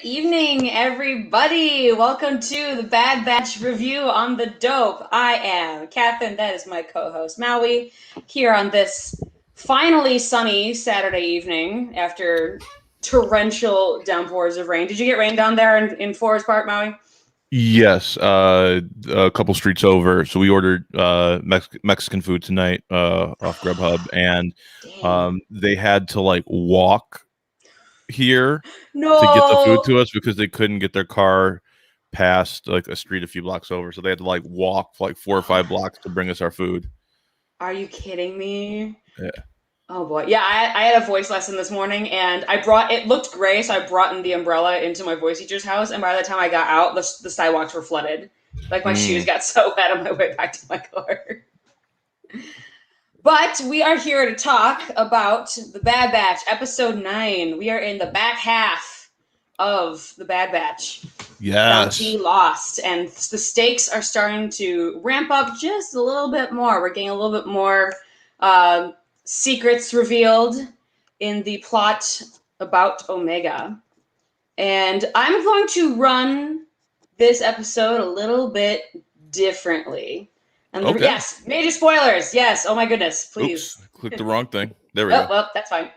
evening, everybody. Welcome to the Bad Batch review on the Dope. I am Catherine. That is my co-host Maui here on this finally sunny Saturday evening after torrential downpours of rain. Did you get rain down there in Forest Park, Maui? Yes, a couple streets over. So we ordered Mexican food tonight off Grubhub, and Dang. they had to like walk here to get the food No. to us because they couldn't get their car past like a street a few blocks over. So they had to like walk like 4 or 5 blocks to bring us our food. Are you kidding me? Yeah. Oh boy. Yeah, I had a voice lesson this morning and it looked gray, so I brought in the umbrella into my voice teacher's house. And by the time I got out, the sidewalks were flooded. Like my shoes Mm. got so wet on my way back to my car. But we are here to talk about the Bad Batch, episode 9. We are in the back half of the Bad Batch. Bounty Yes. lost, and the stakes are starting to ramp up just a little bit more. We're getting a little bit more secrets revealed in the plot about Omega. And I'm going to run this episode a little bit differently. And Okay. yes, major spoilers. Yes. Oh my goodness. Oops. Please. Clicked the wrong thing. There we Oh, go. well, that's fine.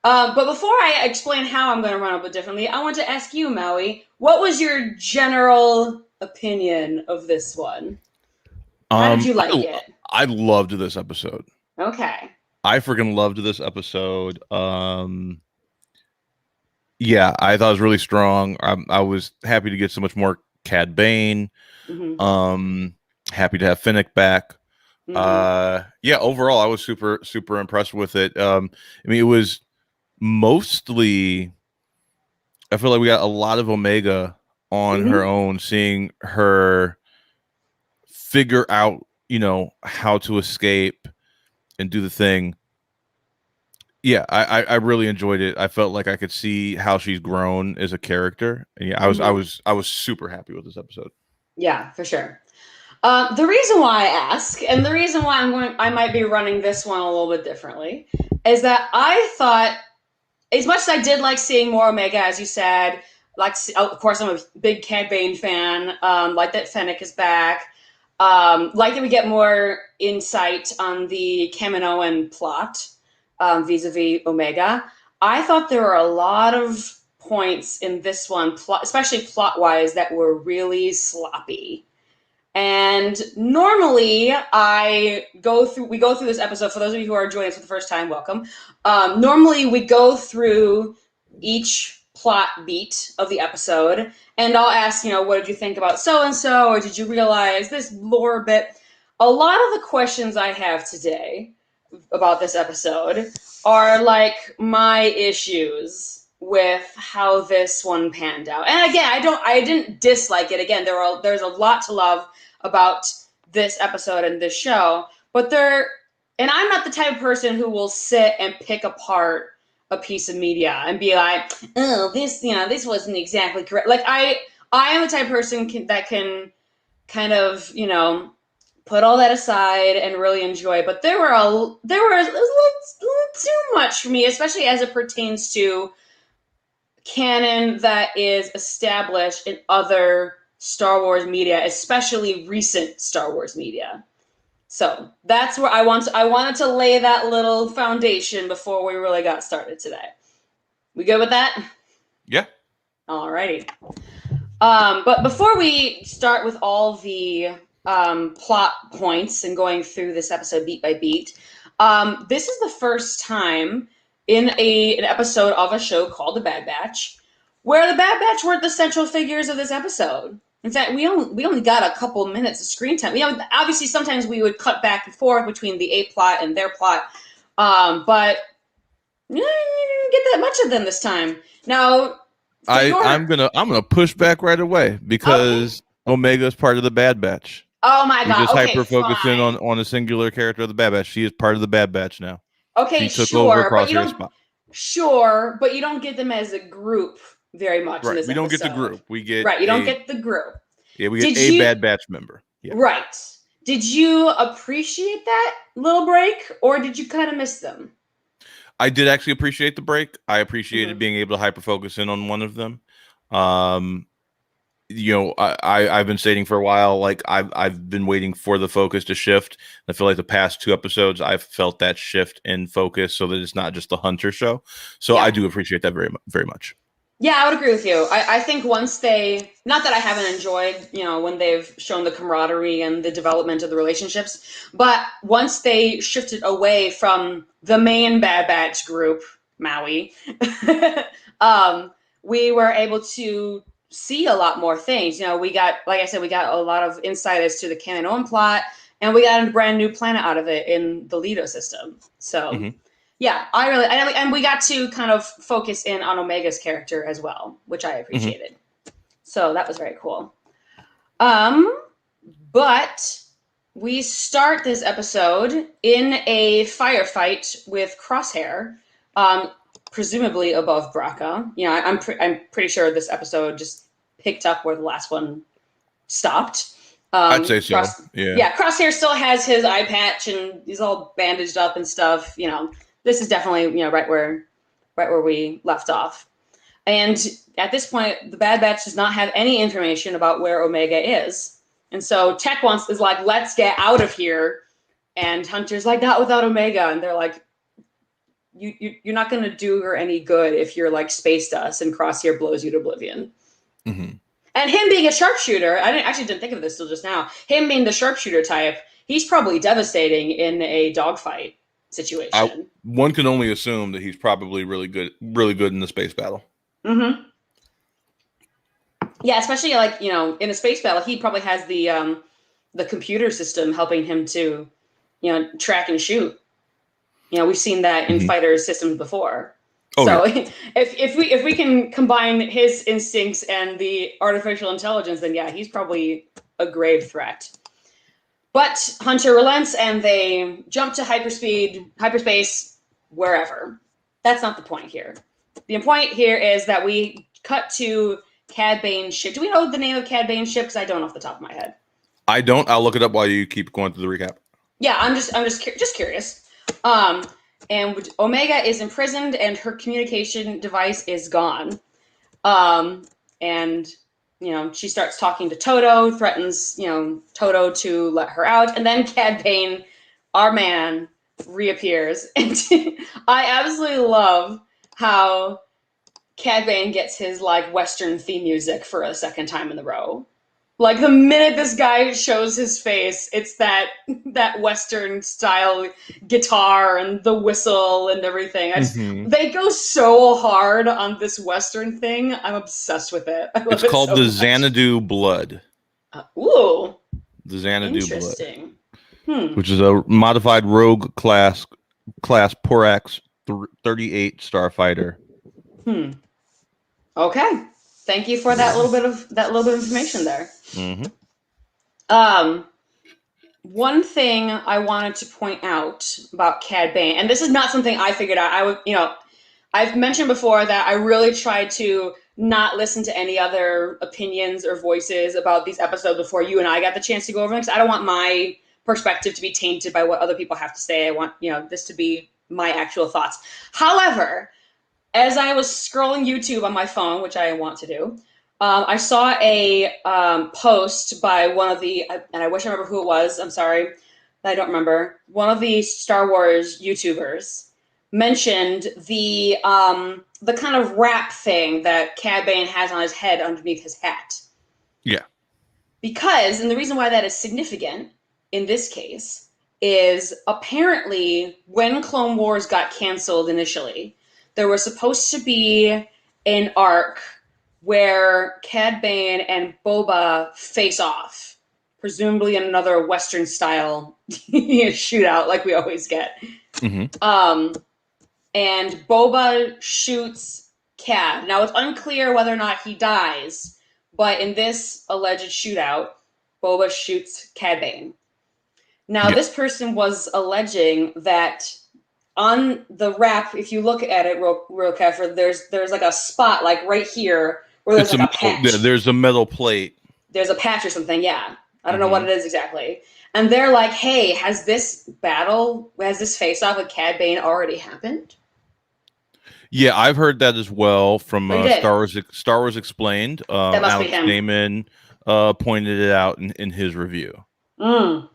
But before I explain how I'm going to run a bit differently, I want to ask you, Maui, what was your general opinion of this one? How did you like it? I loved this episode. Okay. I freaking loved this episode. Yeah, I thought it was really strong. I was happy to get so much more Cad Bane. Mm-hmm. Happy to have Finnick back. Mm-hmm. Yeah, overall, I was super impressed with it. I mean, it was mostly. I feel like we got a lot of Omega on her Mm-hmm. own, seeing her figure out, how to escape and do the thing. Yeah, I really enjoyed it. I felt like I could see how she's grown as a character, and yeah, Mm-hmm. I was super happy with this episode. Yeah, for sure. The reason why I ask, and the reason why I might be running this one a little bit differently, is that I thought, as much as I did like seeing more Omega, as you said, like of course I'm a big Cad Bane fan. Like that Fennec is back. Like that we get more insight on the Kaminoan plot vis-a-vis Omega. I thought there were a lot of points in this one, especially plot-wise, that were really sloppy. And normally we go through this episode. For those of you who are joining us for the first time, welcome. Normally we go through each plot beat of the episode, and I'll ask, what did you think about so-and-so, or did you realize this lore bit? A lot of the questions I have today about this episode are like my issues with how this one panned out. And again, I didn't dislike it. Again, there's a lot to love about this episode and this show, but and I'm not the type of person who will sit and pick apart a piece of media and be like, oh, this wasn't exactly correct. Like I am the type of person that can kind of, put all that aside and really enjoy. But there were a little too much for me, especially as it pertains to canon that is established in other Star Wars media, especially recent Star Wars media. So that's where I wanted to lay that little foundation before we really got started today. We good with that? Yeah. Alrighty. But before we start with all the plot points and going through this episode beat by beat, this is the first time in an episode of a show called The Bad Batch where the Bad Batch weren't the central figures of this episode. In fact, we only got a couple minutes of screen time. Obviously, sometimes we would cut back and forth between the A plot and their plot, but you didn't get that much of them this time. Now, I'm gonna push back right away okay. because Omega is part of the Bad Batch. Oh my We're god. just Okay, hyper focusing fine. on a singular character of the Bad Batch. She is part of the Bad Batch now. Okay, She took over sure, but you Crosshair's don't. spot. Sure, but you don't get them as a group very much in Right. this We don't get the episode. group. We get Right, you don't get the group. we get Did a you? Bad Batch member. Yeah. Right. Did you appreciate that little break, or did you kind of miss them? I did actually appreciate the break. I appreciated Mm-hmm. being able to hyper focus in on one of them. Um, I've been stating for a while, like I've been waiting for the focus to shift. I feel like the past two episodes, I've felt that shift in focus, so that it's not just the Hunter show. So I Yeah. do appreciate that very much. Yeah, I would agree with you. I think once they, not that I haven't enjoyed, when they've shown the camaraderie and the development of the relationships, but once they shifted away from the main Bad Batch group, Maui, um, we were able to see a lot more things. We got, like I said, we got a lot of insight as to the canon plot, and we got a brand new planet out of it in the Lido system. So Hmm. yeah, I really, and we got to kind of focus in on Omega's character as well, which I Hmm. appreciated. So that was very cool. Um, but we start this episode in a firefight with Crosshair, um, presumably above Braca. I'm pretty sure this episode just picked up where the last one stopped. I'd say so. Yeah. Yeah, Crosshair still has his eye patch and he's all bandaged up and stuff. This is definitely right where we left off. And at this point, the Bad Batch does not have any information about where Omega is, and so Tech is like, "Let's get out of here." And Hunter's like, "Not without Omega," and they're like, You're not going to do her any good if you're like space dust and Crosshair blows you to oblivion." Hmm. And him being a sharpshooter, I didn't think of this till just now. Him being the sharpshooter type, he's probably devastating in a dogfight I situation. One can only assume that he's probably really good in the space battle. Mm-hmm. Yeah, especially like in a space battle, he probably has the computer system helping him to track and shoot. We've seen that in Hmm. fighter systems before. Oh yeah. So if we can combine his instincts and the artificial intelligence, then yeah, he's probably a grave threat. But Hunter relents and they jump to hyperspace, wherever. That's not the point here. The point here is that we cut to Cad Bane's ship. Do we know the name of Cad Bane's ship? Because I don't off the top of my head. I don't. I'll look it up while you keep going through the recap. Yeah, I'm just curious. Um, and Omega is imprisoned, and her communication device is gone. And she starts talking to Toto, threatens Toto to let her out, and then Cad Bane, our man, reappears, and I absolutely love how Cad Bane gets his like Western theme music for a second time in a row. Like the minute this guy shows his face, it's that Western style guitar and the whistle and everything. Hmm. They go so hard on this Western thing. I'm obsessed with it. I It's love it called so the much. Xanadu Blood. Ooh, The Xanadu Blood, interesting. Hmm. which is a modified rogue class Porax 38 starfighter. Hmm. Okay. Thank you for that little bit of information there. Hmm. Um, One thing I wanted to point out about Cad Bane, and this is not something I figured out. I've mentioned before that I really tried to not listen to any other opinions or voices about these episodes before you and I got the chance to go over them, because I don't want my perspective to be tainted by what other people have to say. I want, this to be my actual thoughts. However, as I was scrolling YouTube on my phone, which I want to do, I saw a post by one of the, and I wish I remember who it was. I'm sorry, I don't remember. One of the Star Wars YouTubers mentioned the kind of wrap thing that Cad Bane has on his head underneath his hat. Yeah. Because, and the reason why that is significant in this case is apparently when Clone Wars got canceled initially, there was supposed to be an arc where Cad Bane and Boba face off, presumably in another Western style shootout like we always get. Hmm. Um, and Boba shoots Cad. Now it's unclear whether or not he dies, but in this alleged shootout, Boba shoots Cad Bane. Now, Yeah. this person was alleging that on the wrap, if you look at it real careful, there's like a spot like right here where there's It's a like a metal. Yeah, patch. there's a metal plate. There's a patch or something, yeah. I don't know what Hmm. it is exactly. And they're like, hey, has this face off with Cad Bane already happened? Yeah, I've heard that as well from Oh, you did. Star Wars Explained. That must be Alex him. Damon pointed it out in his review. Mm.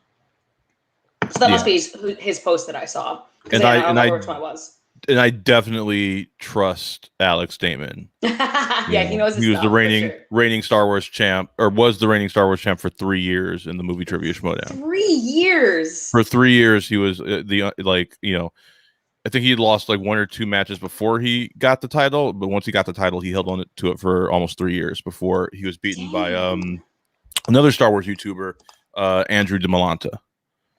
So that must Yeah, be his post that I saw, because and I I don't and I remember which one it was. and I definitely trust Alex Damon. You Yeah, he know, knows his he was the stuff for sure. reigning Star Wars champ, or was the reigning Star Wars champ for 3 years in the movie trivia showdown. 3 years. For 3 years, he was like I think he had lost like one or two matches before he got the title, but once he got the title, he held on to it for almost 3 years before he was beaten by Dang. another Star Wars YouTuber, Andrew DeMolanta.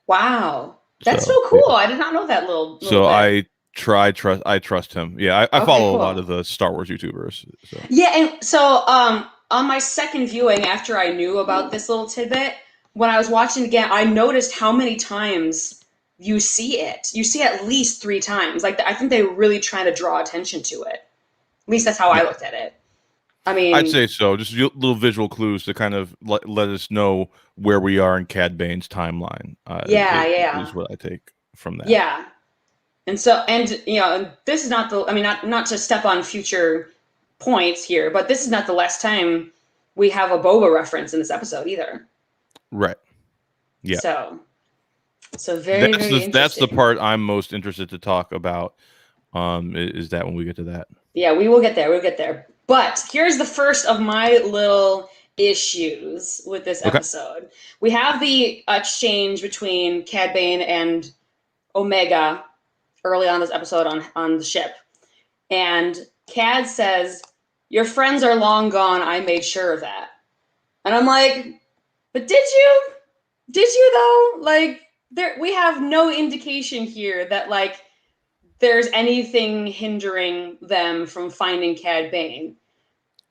Wow. That's so So yeah, cool. I did not know that little so bit. I trust him. Yeah, I Okay, follow a lot cool. of the Star Wars YouTubers. So Yeah, and so on my second viewing after I knew about this little tidbit, when I was watching again, I noticed how many times you see it. You see it at least 3 times. Like I think they're really trying to draw attention to it. At least that's how I yeah, looked at it. I I'd mean, say so. Just little visual clues to kind of let us know where we are in Cad Bane's timeline. yeah, Is yeah. what I take from that. Yeah. And so, and this is not the. I mean, not to step on future points here, but this is not the last time we have a boba reference in this episode either. Right. Yeah. So, so very, very That's the interesting. part I'm most interested to talk about. Is that when we get to that? Yeah, we will get there. We'll get there. But here's the first of my little issues with this Okay. episode. We have the exchange between Cad Bane and Omega early on this episode on the ship. And Cad says, "Your friends are long gone. I made sure of that." And I'm like, "But did you? Did you though? Like, there we have no indication here that like there's anything hindering them from finding Cad Bane.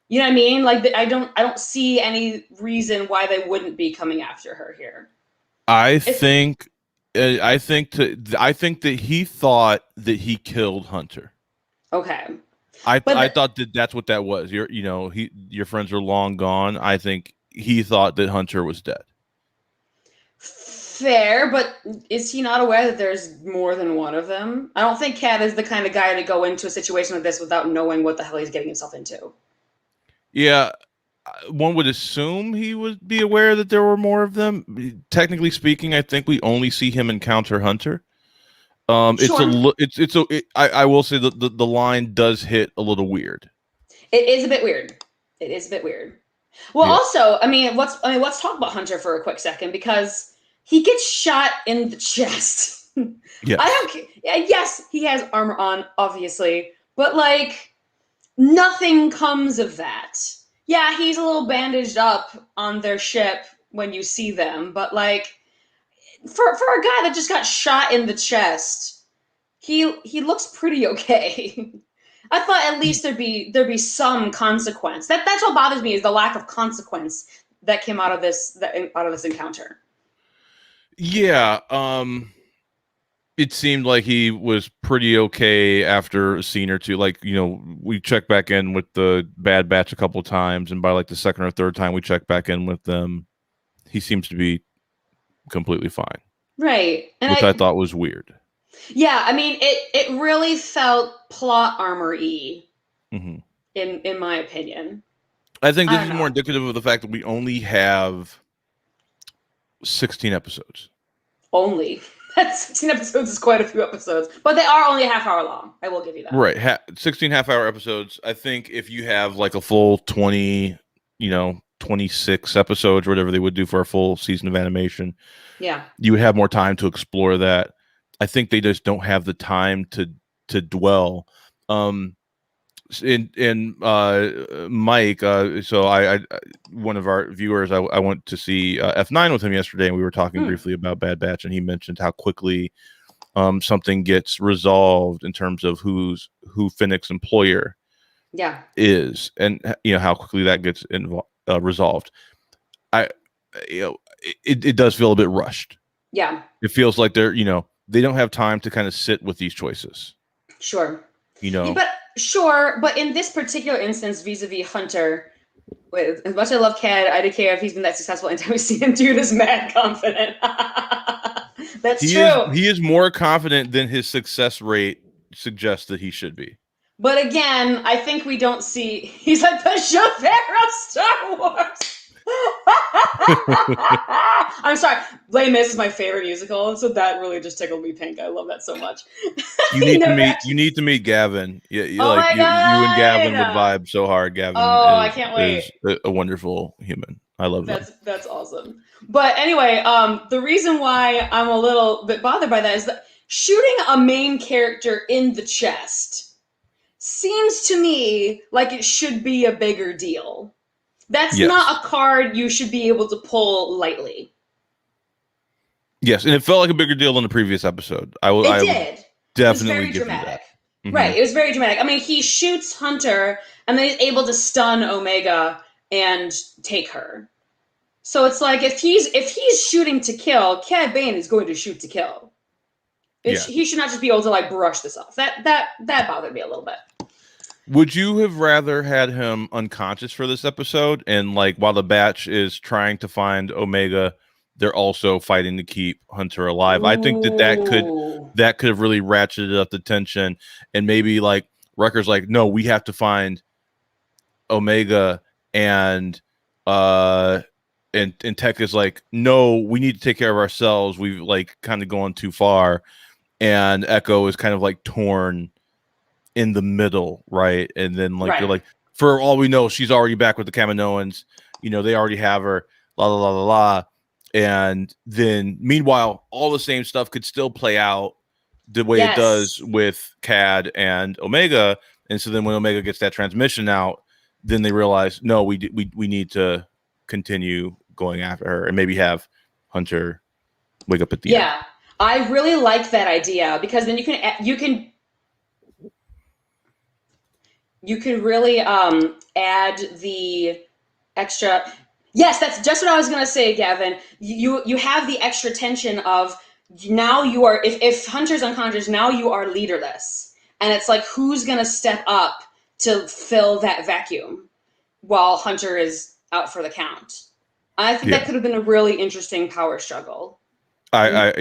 You know what I mean? Like, I don't see any reason why they wouldn't be coming after her here. I It's think I think that he thought that he killed Hunter. okay, but I thought that that's what that was. Your friends are long gone. I think he thought that Hunter was dead. fair. But is he not aware that there's more than one of them? I don't think Cad is the kind of guy to go into a situation like this without knowing what the hell he's getting himself into. Yeah, one would assume he would be aware that there were more of them. Technically speaking, I think we only see him encounter Hunter. It's a Sure, it's a it, I will say that the line does hit a little weird. it is a bit weird. It is a bit weird. Well, Yeah. also, let's talk about Hunter for a quick second because he gets shot in the chest. I Yes. don't. Yes, he has armor on, obviously, but like nothing comes of that. Yeah, he's a little bandaged up on their ship when you see them, but like for a guy that just got shot in the chest, he looks pretty okay. I thought at least there'd be some consequence. That's what bothers me is the lack of consequence that came out of this encounter. Yeah. It seemed like he was pretty okay after a scene or two. Like, we checked back in with the Bad Batch a couple of times, and by like the second or third time we checked back in with them, he seems to be completely fine, Right. And which I thought was weird. yeah, I mean it really felt plot armor-y Hmm. in my opinion. I think I this don't is more know. indicative of the fact that we only have 16 episodes. Only. That's 16 episodes is quite a few episodes, but they are only a half hour long. I will give you that. Right. 16 half-hour episodes. I think if you have like a full 20, 26 episodes or whatever they would do for a full season of animation, Yeah. you would have more time to explore that. I think they just don't have the time to dwell. In Mike, so I one of our viewers, I went to see F9 with him yesterday, and we were talking Hmm. briefly about Bad Batch, and he mentioned how quickly something gets resolved in terms of who Finnick's employer Yeah. is, and how quickly that gets resolved. I it does feel a bit rushed. Yeah. It feels like they don't have time to kind of sit with these choices. Sure. You Yeah, know, but sure, but in this particular instance, vis-a-vis Hunter, as much as I love Cad, I don't care if he's been that successful until we see him do this mad confident. That's true. he is more confident than his success rate suggests that he should be. But again, I think we don't see. He's like the chauffeur of Star Wars. I'm sorry. Les Mis is my favorite musical, so that really just tickled me pink. I love that so much. You never You actually. need to meet Gavin. Yeah, Oh my you and Gavin would god! vibe so hard. Gavin Oh, I can't wait. is a wonderful human. I love them. That's awesome. But anyway, the reason why I'm a little bit bothered by that is that shooting a main character in the chest seems to me like it should be a bigger deal. That's Yes. not a card you should be able to pull lightly. Yes, and it felt like a bigger deal than the previous episode. It I would did. It was definitely very give you that. dramatic. Hmm. Right, it was very dramatic. I mean, he shoots Hunter and then he's able to stun Omega and take her. So it's like if he's shooting to kill, Cad Bane is going to shoot to kill. Yeah. He should not just be able to like brush this off. That bothered me a little bit. Would you have rather had him unconscious for this episode and like while the batch is trying to find Omega, they're also fighting to keep Hunter alive? I think Ooh. that could have really ratcheted up the tension and maybe like Rucker's like, no, we have to find Omega and uh and Tech is like, no, we need to take care of ourselves. We've like kind of gone too far. And Echo is kind of like torn in the middle, right? And then like they're Right. like, for all we know, she's already back with the Kaminoans. You know, they already have her. La la la la la. And then meanwhile, all the same stuff could still play out the way it does Yes. with Cad and Omega. And so then when Omega gets that transmission out, then they realize, no, we need to continue going after her and maybe have Hunter wake up at the end. Yeah. I really like that idea because then you can really add the extra. Yes, that's just what I was gonna say, Gavin. You have the extra tension of now you are if Hunter's unconscious, now you are leaderless, and it's like who's gonna step up to fill that vacuum while Hunter is out for the count. I think that Yeah. could have been a really interesting power struggle. I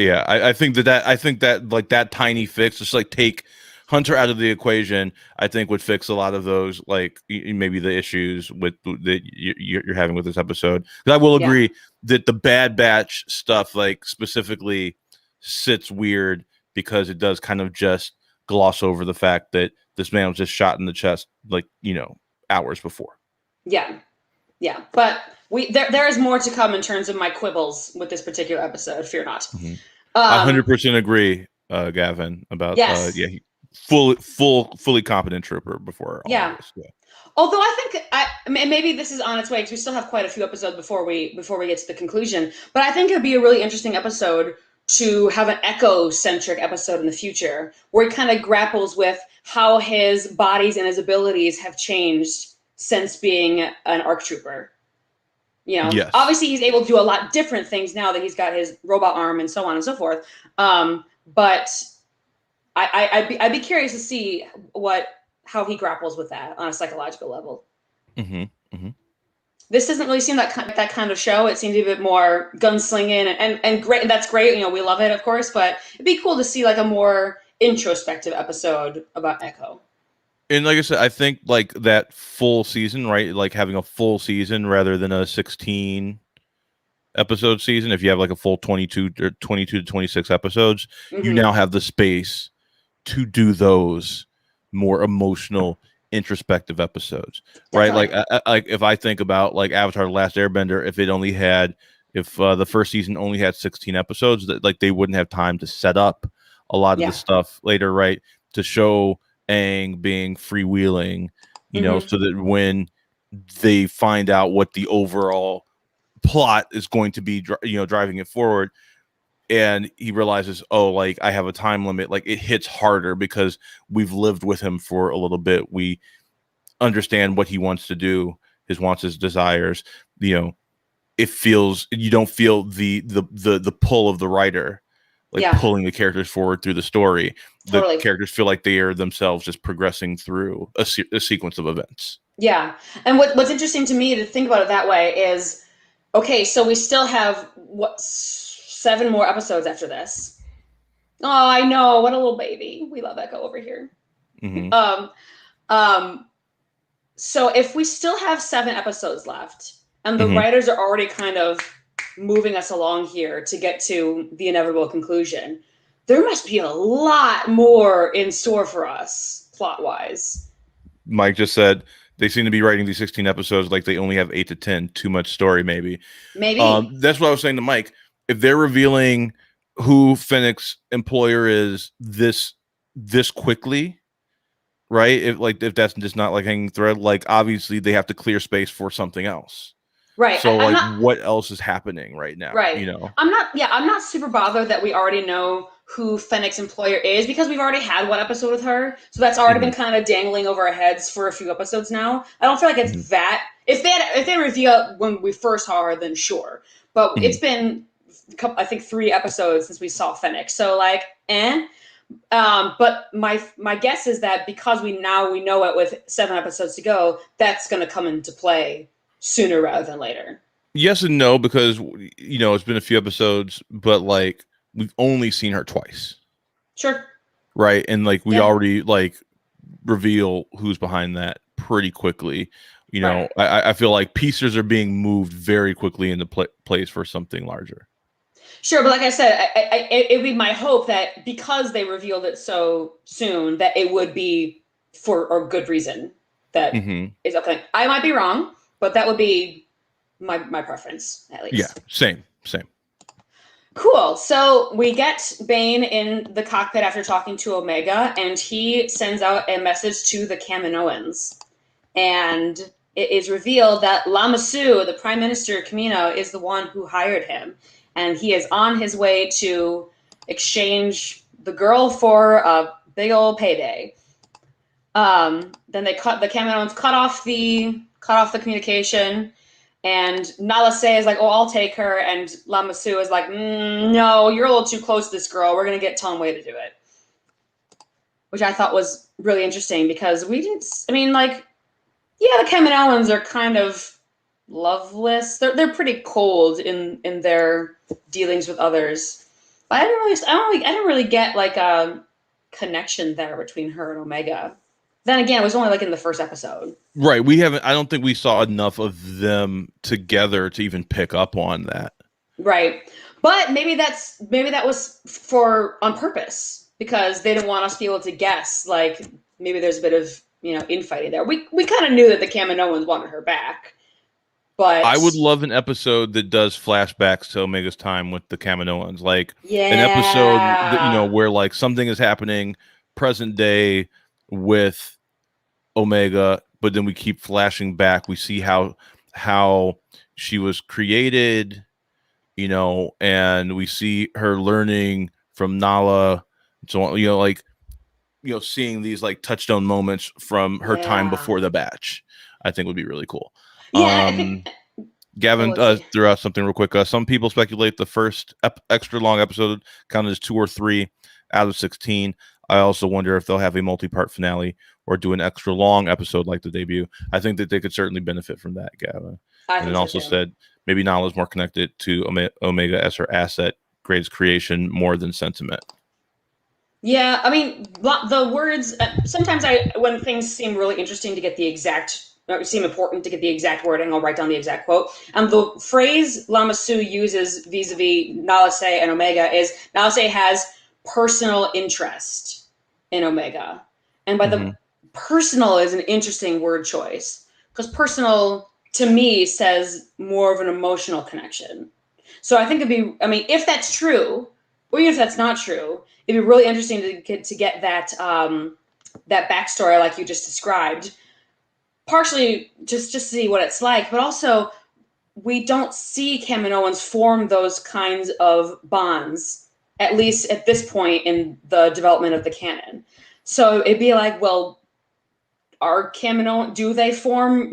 think I think that like that tiny fix, just like take Hunter out of the equation, I think would fix a lot of those like maybe the issues with that you're having with this episode. Because I will Yeah, agree that the Bad Batch stuff like specifically sits weird because it does kind of just gloss over the fact that this man was just shot in the chest like hours before. yeah, yeah. But there is more to come in terms of my quibbles with this particular episode. Fear not. Mm-hmm. I Um, 100% agree, Gavin, about yes, fully competent trooper before all of yeah. this. Yeah. Although I think maybe this is on its way because we still have quite a few episodes before we get to the conclusion. But I think it would be a really interesting episode to have an Echo centric episode in the future where he kind of grapples with how his bodies and his abilities have changed since being an ARC trooper. You know, Yes. obviously he's able to do a lot different things now that he's got his robot arm and so on and so forth. But I'd be curious to see how he grapples with that on a psychological level. Mm-hmm. Mm-hmm. This doesn't really seem that kind of show. It seems a bit more gunslinging and great. And that's great. You know, we love it, of course. But it'd be cool to see like a more introspective episode about Echo. And like I said, I think like that full season, right? Like having a full season rather than a 16 episode season. If you have like a full 22 to 26 episodes, you Mm-hmm. now have the space to do those more emotional introspective episodes, right? Like Definitely. like if I think about like Avatar: The Last Airbender, if the first season only had 16 episodes, that like they wouldn't have time to set up a lot of the Yeah. stuff later, right? To show Aang being freewheeling, Mm-hmm. so that when they find out what the overall plot is going to be, driving it forward, and he realizes, oh, like I have a time limit, like it hits harder because we've lived with him for a little bit. We understand what he wants to do, his wants, his desires. It feels, you don't feel the pull of the writer like Yeah. pulling the characters forward through the story. The Totally. characters feel like they are themselves just progressing through a sequence of events. Yeah. And what's interesting to me to think about it that way is, okay, so we still have what 7 more episodes after this. Oh, I know. What a little baby. We love Echo over here. Mm-hmm. Um, Um, so if we still have 7 episodes left, and the Mhm. writers are already kind of moving us along here to get to the inevitable conclusion, there must be a lot more in store for us plot wise. Mike just said they seem to be writing these 16 episodes like they only have 8 to 10. Too much story, maybe. Maybe. That's what I was saying to Mike. If they're revealing who Fennec's employer is this quickly, right? If that's just not like hanging thread, like obviously they have to clear space for something else. Right. So I'm like, not. what else is happening right now? Right. I'm not. Yeah, I'm not super bothered that we already know who Fennec's employer is because we've already had one episode with her, so that's already Mhm. been kind of dangling over our heads for a few episodes now. I don't feel like Mhm. it's that. If they reveal when we first saw her, then sure. But it's Mhm. been, I think, 3 episodes since we saw Fennec, so like, eh. But my guess is that because we know it with 7 episodes to go, that's going to come into play sooner rather than later. Yes and no, because it's been a few episodes, but like we've only seen her twice, Sure. right? And like we Yeah. already like reveal who's behind that pretty quickly. Right. I feel like pieces are being moved very quickly into place for something larger. Sure, but like I said, it would be my hope that because they revealed it so soon, that it would be for a good reason. That Hmm. is okay. I might be wrong, but that would be my preference at Yeah, least. same. Cool. So we get Bane in the cockpit after talking to Omega, and he sends out a message to the Kaminoans. And it is revealed that Lamassu, the Prime Minister of Kamino, is the one who hired him. And he is on his way to exchange the girl for a big old payday. Then the Kaminoans cut off the communication, and Nala Se is like, "Oh, I'll take her," and Lamassu is like, "No, you're a little too close to this girl. We're gonna get Tom Way to do it," which I thought was really interesting because we didn't. I mean, like, yeah, the Kaminoans are kind of loveless. They're pretty cold in their dealings with others. But I didn't really get like a connection there between her and Omega. Then again, it was only like in the first episode. Right. We haven't. I don't think we saw enough of them together to even pick up on that. Right. But maybe that was for on purpose because they didn't want us to be able to guess. Like maybe there's a bit of infighting there. We kind of knew that the Kaminoans wanted her back, I but would love an episode that does flashbacks to Omega's time with the Kaminoans, like an episode yeah, where like something is happening present day with Omega, but then we keep flashing back. We see how she was created, and we see her learning from Nala, and so on. Like seeing these like touchstone moments from her time yeah, before the batch, I think would be really cool. yeah. I think. Oh, Gavin let's see. threw out something real quick. Some people speculate the first extra long episode counted as 2 or 3 out of 16. I also wonder if they'll have a multi-part finale or do an extra long episode like the debut. I think that they could certainly benefit from that, Gavin. I And then think so also too. said maybe Nala's more connected to Omega as her asset, grades creation more than sentiment. Yeah, I mean the words. Sometimes when things seem really interesting to get the exact, or seem important to get the exact wording, I'll write down the exact quote. And the phrase Lamassu uses vis-a-vis Nalase and Omega is Nalase has personal interest in Omega, and by the Mm-hmm. personal is an interesting word choice because personal to me says more of an emotional connection. So I think it'd be, I mean, if that's true, or even if that's not true, it'd be really interesting to get that that backstory like you just described. Partially just to see what it's like, but also we don't see Kaminoans form those kinds of bonds, at least at this point in the development of the canon. So it'd be like, well, are Kaminoan, do they form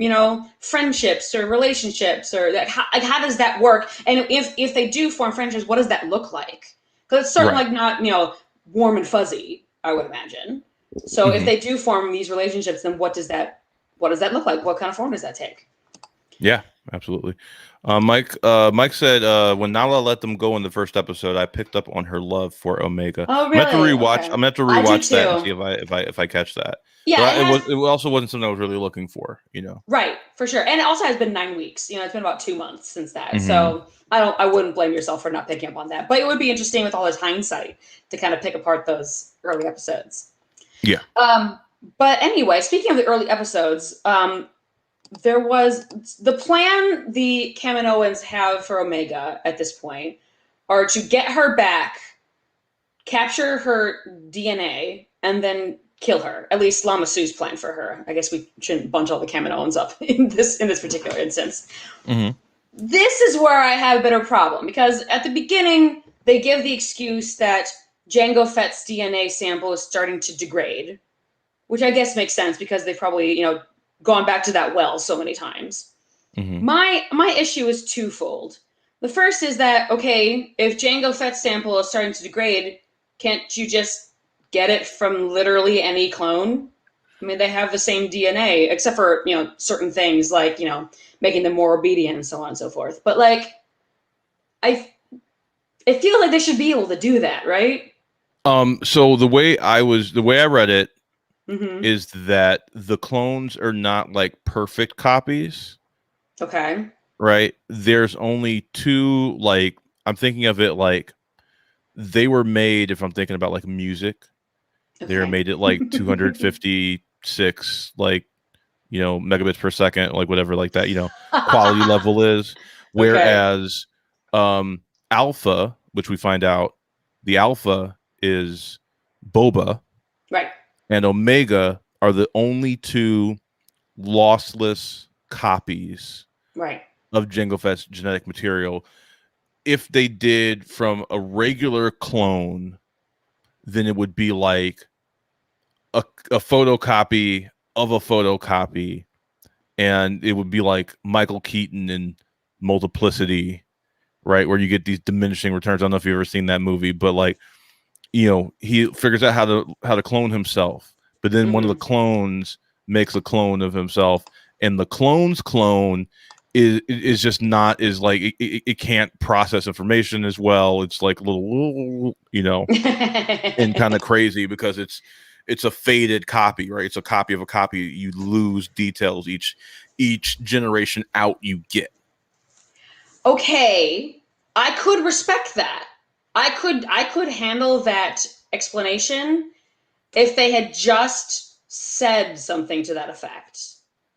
friendships or relationships, or how does that work? And if they do form friendships, what does that look like? Because it's certainly Right. like not warm and fuzzy, I would imagine. So if Mm-hmm. they do form these relationships, then what does that look like? What kind of form does that take? Yeah, absolutely. Mike said when Nala let them go in the first episode, I picked up on her love for Omega. Oh, I'm meant to really? rewatch. Okay. I'm meant to I do rewatch that and see too. if I catch that. Yeah, But it has. it also wasn't something I was really looking for. Right, for sure. And it also has been 9 weeks. It's been about 2 months since that. Hmm. So I wouldn't blame yourself for not picking up on that. But it would be interesting with all this hindsight to kind of pick apart those early episodes. Yeah. Um, but anyway, speaking of the early episodes, there was the plan the Kaminoans have for Omega at this point are to get her back, capture her DNA, and then kill her. At least Lama Su's plan for her. I guess we shouldn't bunch all the Kaminoans up in this particular instance. Hmm. This is where I have a bit of a problem because at the beginning they give the excuse that Jango Fett's DNA sample is starting to degrade, which I guess makes sense because they've probably gone back to that well so many times. Hmm. My issue is twofold. The first is that okay, if Jango Fett's sample is starting to degrade, can't you just get it from literally any clone? I mean, they have the same DNA, except for certain things like making them more obedient and so on and so forth. But like, I feel like they should be able to do that, right? So the way I read it Mm-hmm. is that the clones are not like perfect copies, Okay. right? There's only two. Like I'm thinking of it like they were made. If I'm thinking about like music, they were Okay. made at like 256 like megabits per second, like whatever like that quality level is. Okay. Whereas alpha, which we find out the alpha is Boba, Right. and Omega are the only two lossless copies Right. of Jango Fett's genetic material. If they did from a regular clone, then it would be like a photocopy of a photocopy, and it would be like Michael Keaton in Multiplicity, right? Where you get these diminishing returns. I don't know if you've ever seen that movie, but like, he figures out how to clone himself, but then one of the Mm-hmm. clones makes a clone of himself, and the clone's clone is just not is like it can't process information as well. It's like a little, and kind of crazy because it's a faded copy, right? It's a copy of a copy. You lose details each generation out you get. Okay, I could respect that. I could handle that explanation if they had just said something to that effect.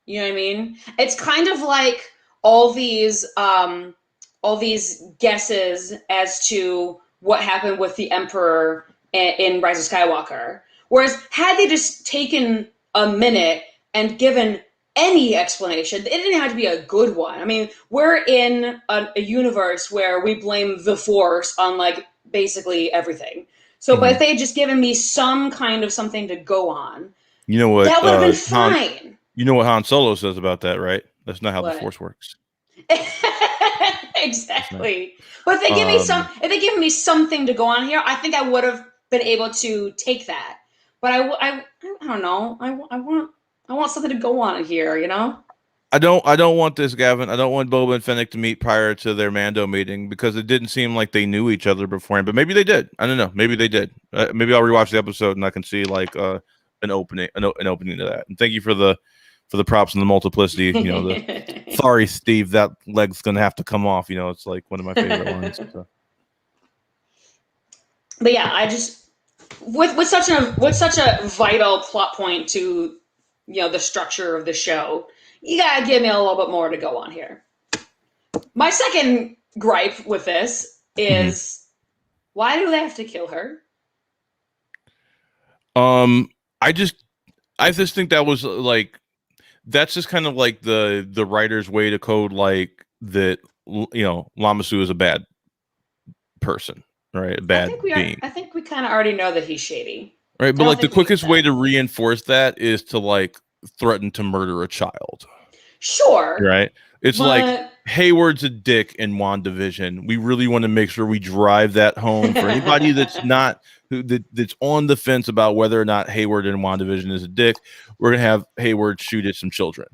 You know what I mean? It's kind of like all these all these guesses as to what happened with the Emperor in Rise of Skywalker. Whereas had they just taken a minute and given any explanation, it didn't have to be a good one. I mean, we're in a universe where we blame the Force on like basically everything. So, but Mm-hmm. if they had just given me some kind of something to go on, You know what that would have been Han fine. you know what Han Solo says about that, right? That's not how the What? Force works. It's not. Exactly. But if they give me Um, if they give me something to go on here, I think I would have been able to take that. But I don't know. I want something to go on here. I don't want this, Gavin. I don't want Boba and Fennec to meet prior to their Mando meeting because it didn't seem like they knew each other beforehand. But maybe they did. I don't know. Maybe they did. Maybe I'll rewatch the episode and I can see like an opening to that. And thank you for the props and the multiplicity. Sorry, Steve, that leg's gonna have to come off. It's like one of my favorite lines. So. But yeah, I just with such a vital plot point to the structure of the show, you gotta give me a little bit more to go on here. My second gripe with this Mhm. is why do they have to kill her? Um, I just I just think that was like that's just kind of like the writer's way to code like that. Lamasu is a bad person, right? A bad being, I think we kind of already know that he's shady. right? I But don't like the think we need quickest way that. to reinforce that is to like threaten to murder a child, Sure, right? It's like but Hayward's a dick in WandaVision. We really want to make sure we drive that home for anybody that's not that's on the fence about whether or not Hayward in WandaVision is a dick. We're gonna have Hayward shoot at some children,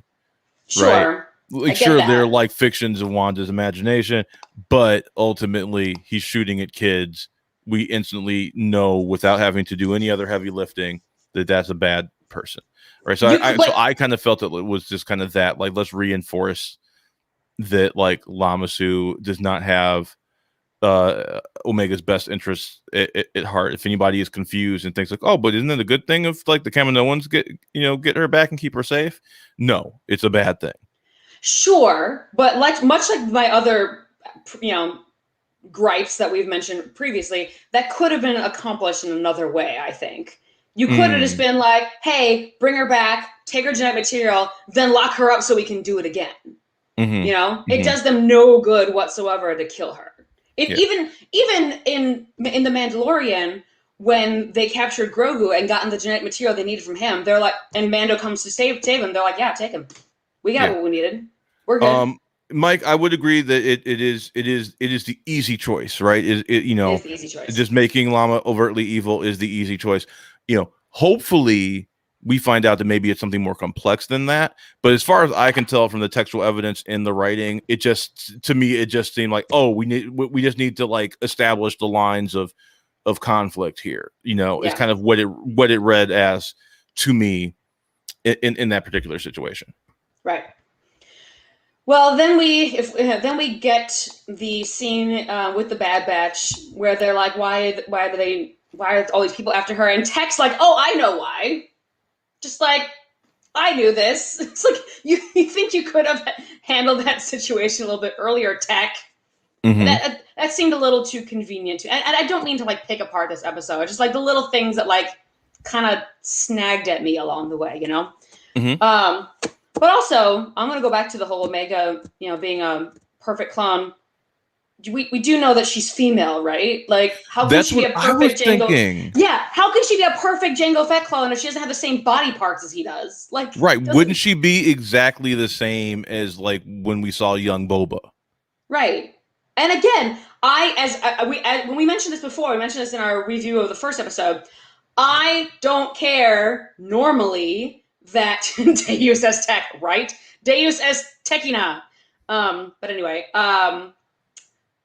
right? sure. like I get sure they're that. like fictions of Wanda's imagination, but ultimately he's shooting at kids. We instantly know without having to do any other heavy lifting that that's a bad person, right? So But I kind of felt it was just kind of that, like, let's reinforce that, like, Lamasu does not have Omega's best interests at heart. If anybody is confused and thinks like, oh, but isn't it a good thing if like the Kaminoans get her back and keep her safe? No, it's a bad thing. sure, but like much like my other, you know, gripes that we've mentioned previously, that could have been accomplished in another way. I think you could have just Mm. been like, hey, bring her back, take her genetic material, then lock her up so we can do it again. Mm-hmm. You know, it Mm-hmm. does them no good whatsoever to kill her. It Yeah. even in the Mandalorian, when they captured Grogu and gotten the genetic material they needed from him, they're like, and Mando comes to save him. They're like, yeah, take him. We got Yeah. what we needed. We're good. Um, Mike, I would agree that it is the easy choice, right? Is it, It is the easy choice. just making Llama overtly evil is the easy choice. Hopefully we find out that maybe it's something more complex than that. But as far as I can tell from the textual evidence in the writing, it just to me it just seemed like, oh, we just need to like establish the lines of conflict here. Is Yeah. kind of what it read as to me in that particular situation. Right. Well, then we get the scene with the Bad Batch where they're like, why are all these people after her? And Tech's like, oh, I know why. Just like I knew this. It's like you think you could have handled that situation a little bit earlier, Tech. Mm-hmm. That seemed a little too convenient. And I don't mean to like pick apart this episode. It's just like the little things that like kind of snagged at me along the way, you know. Mm-hmm. Um, but also, I'm going to go back to the whole Omega, being a perfect clone. We do know that she's female, right? Like, how can That's she be what a I was perfect Jango? thinking. Yeah, how can she be a perfect Jango Fett clone if she doesn't have the same body parts as he does? Like, Right. Wouldn't doesn't she be exactly the same as like when we saw young Boba? right? And again, when we mentioned this before, we mentioned this in our review of the first episode. I don't care normally that Deus as Tech, right? Deus as Techina. But anyway,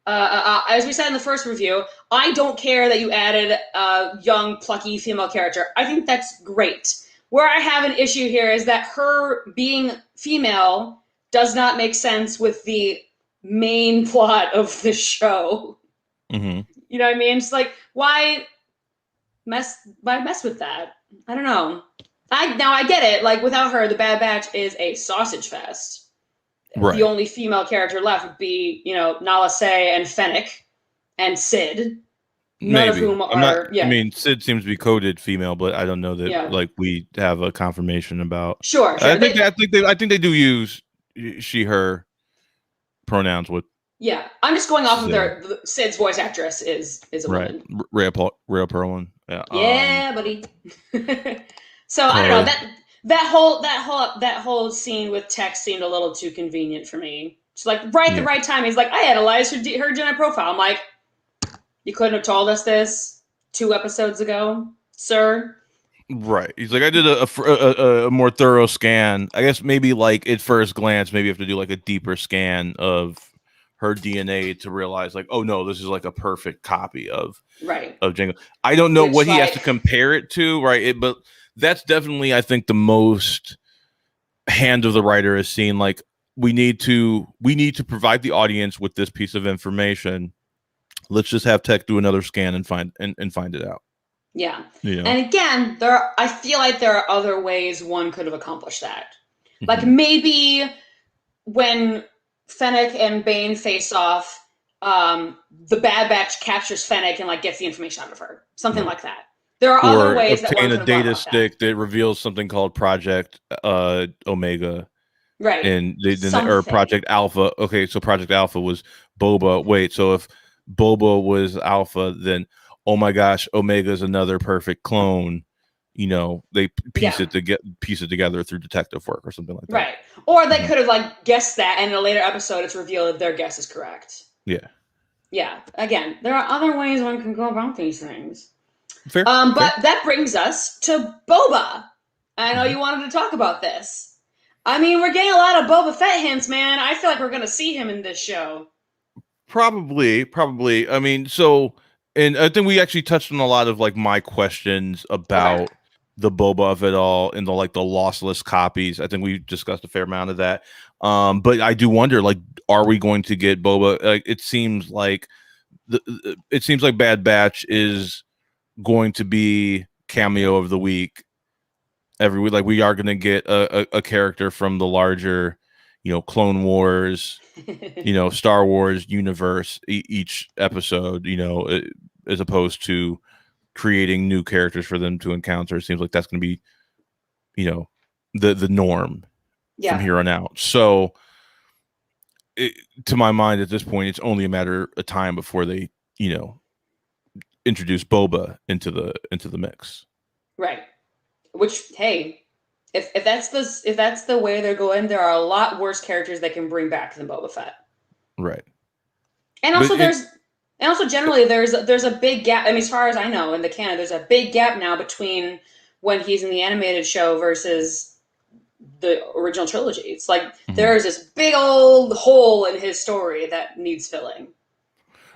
as we said in the first review, I don't care that you added a young, plucky female character. I think that's great. Where I have an issue here is that her being female does not make sense with the main plot of the show. Mm-hmm. You know what I mean? It's like, why mess with that? I don't know. I get it. Like without her, the Bad Batch is a sausage fest. The Right. only female character left would be, Nala Se and Fennec and Sid, none of Maybe. whom I'm not. are, I yeah, mean, Sid seems to be coded female, but I don't know that yeah, like we have a confirmation about. sure, I sure. think I think they do use she her pronouns with Yeah, I'm just going off of Sid. Sid's voice actress is a Right. woman. Rhea Perlin. Yeah. Yeah, buddy. So I don't know Cause that whole scene with Tech seemed a little too convenient for me. It's like right at the yeah. right time. He's like, I analyzed her gender profile. I'm like, you couldn't have told us this 2 episodes ago, sir. Right. He's like, I did a more thorough scan. I guess maybe like at first glance, maybe you have to do like a deeper scan of her DNA to realize like, oh no, this is like a perfect copy Right. of Django. I don't know Which what he has to like compare it to, right? But that's definitely, I think, the most hand of the writer is seeing like we need to provide the audience with this piece of information. Let's just have Tech do another scan and find it out. yeah. You know. And again, I feel like there are other ways one could have accomplished that. Like Mm-hmm. maybe when Fennec and Bane face off, the Bad Batch captures Fennec and like gets the information out of her. Something Right. like that. There are other Or ways that one obtain a could have gone data about that. stick that reveals something called Project Omega Right. and or Something. Project Alpha. Okay, so Project Alpha was Boba. Wait, so if Boba was Alpha, then oh my gosh, Omega is another perfect clone. They Yeah. piece it together through detective work or something like that. Right. Or they Mhm. could have like guessed that, and in a later episode, it's revealed that their guess is correct. Yeah, Yeah. Again, there are other ways one can go about these things. fair, fair. But that brings us to Boba. I know Hmm. you wanted to talk about this. I mean, we're getting a lot of Boba Fett hints, man. I feel like we're gonna see him in this show. Probably. I mean, so, and I think we actually touched on a lot of like my questions Okay. about the Boba of it all and the like the lossless copies. I think we discussed a fair amount of that. But I do wonder, like, are we going to get Boba? Like, it seems like Bad Batch is going to be cameo of the week every week. Like, we are going to get a character from the larger, Clone Wars, Star Wars universe each episode, as opposed to creating new characters for them to encounter. It seems like that's going to be, you know, the norm from Yeah. here on out. So, it, to my mind, at this point, it's only a matter of time before they, you know, introduce Boba into the mix. Right. Which, hey, if that's the way they're going, there are a lot worse characters they can bring back than Boba Fett. Right. And But also generally there's a big gap. I mean, as far as I know, in the canon, there's a big gap now between when he's in the animated show versus the original trilogy. It's like Mhm. there's this big old hole in his story that needs filling.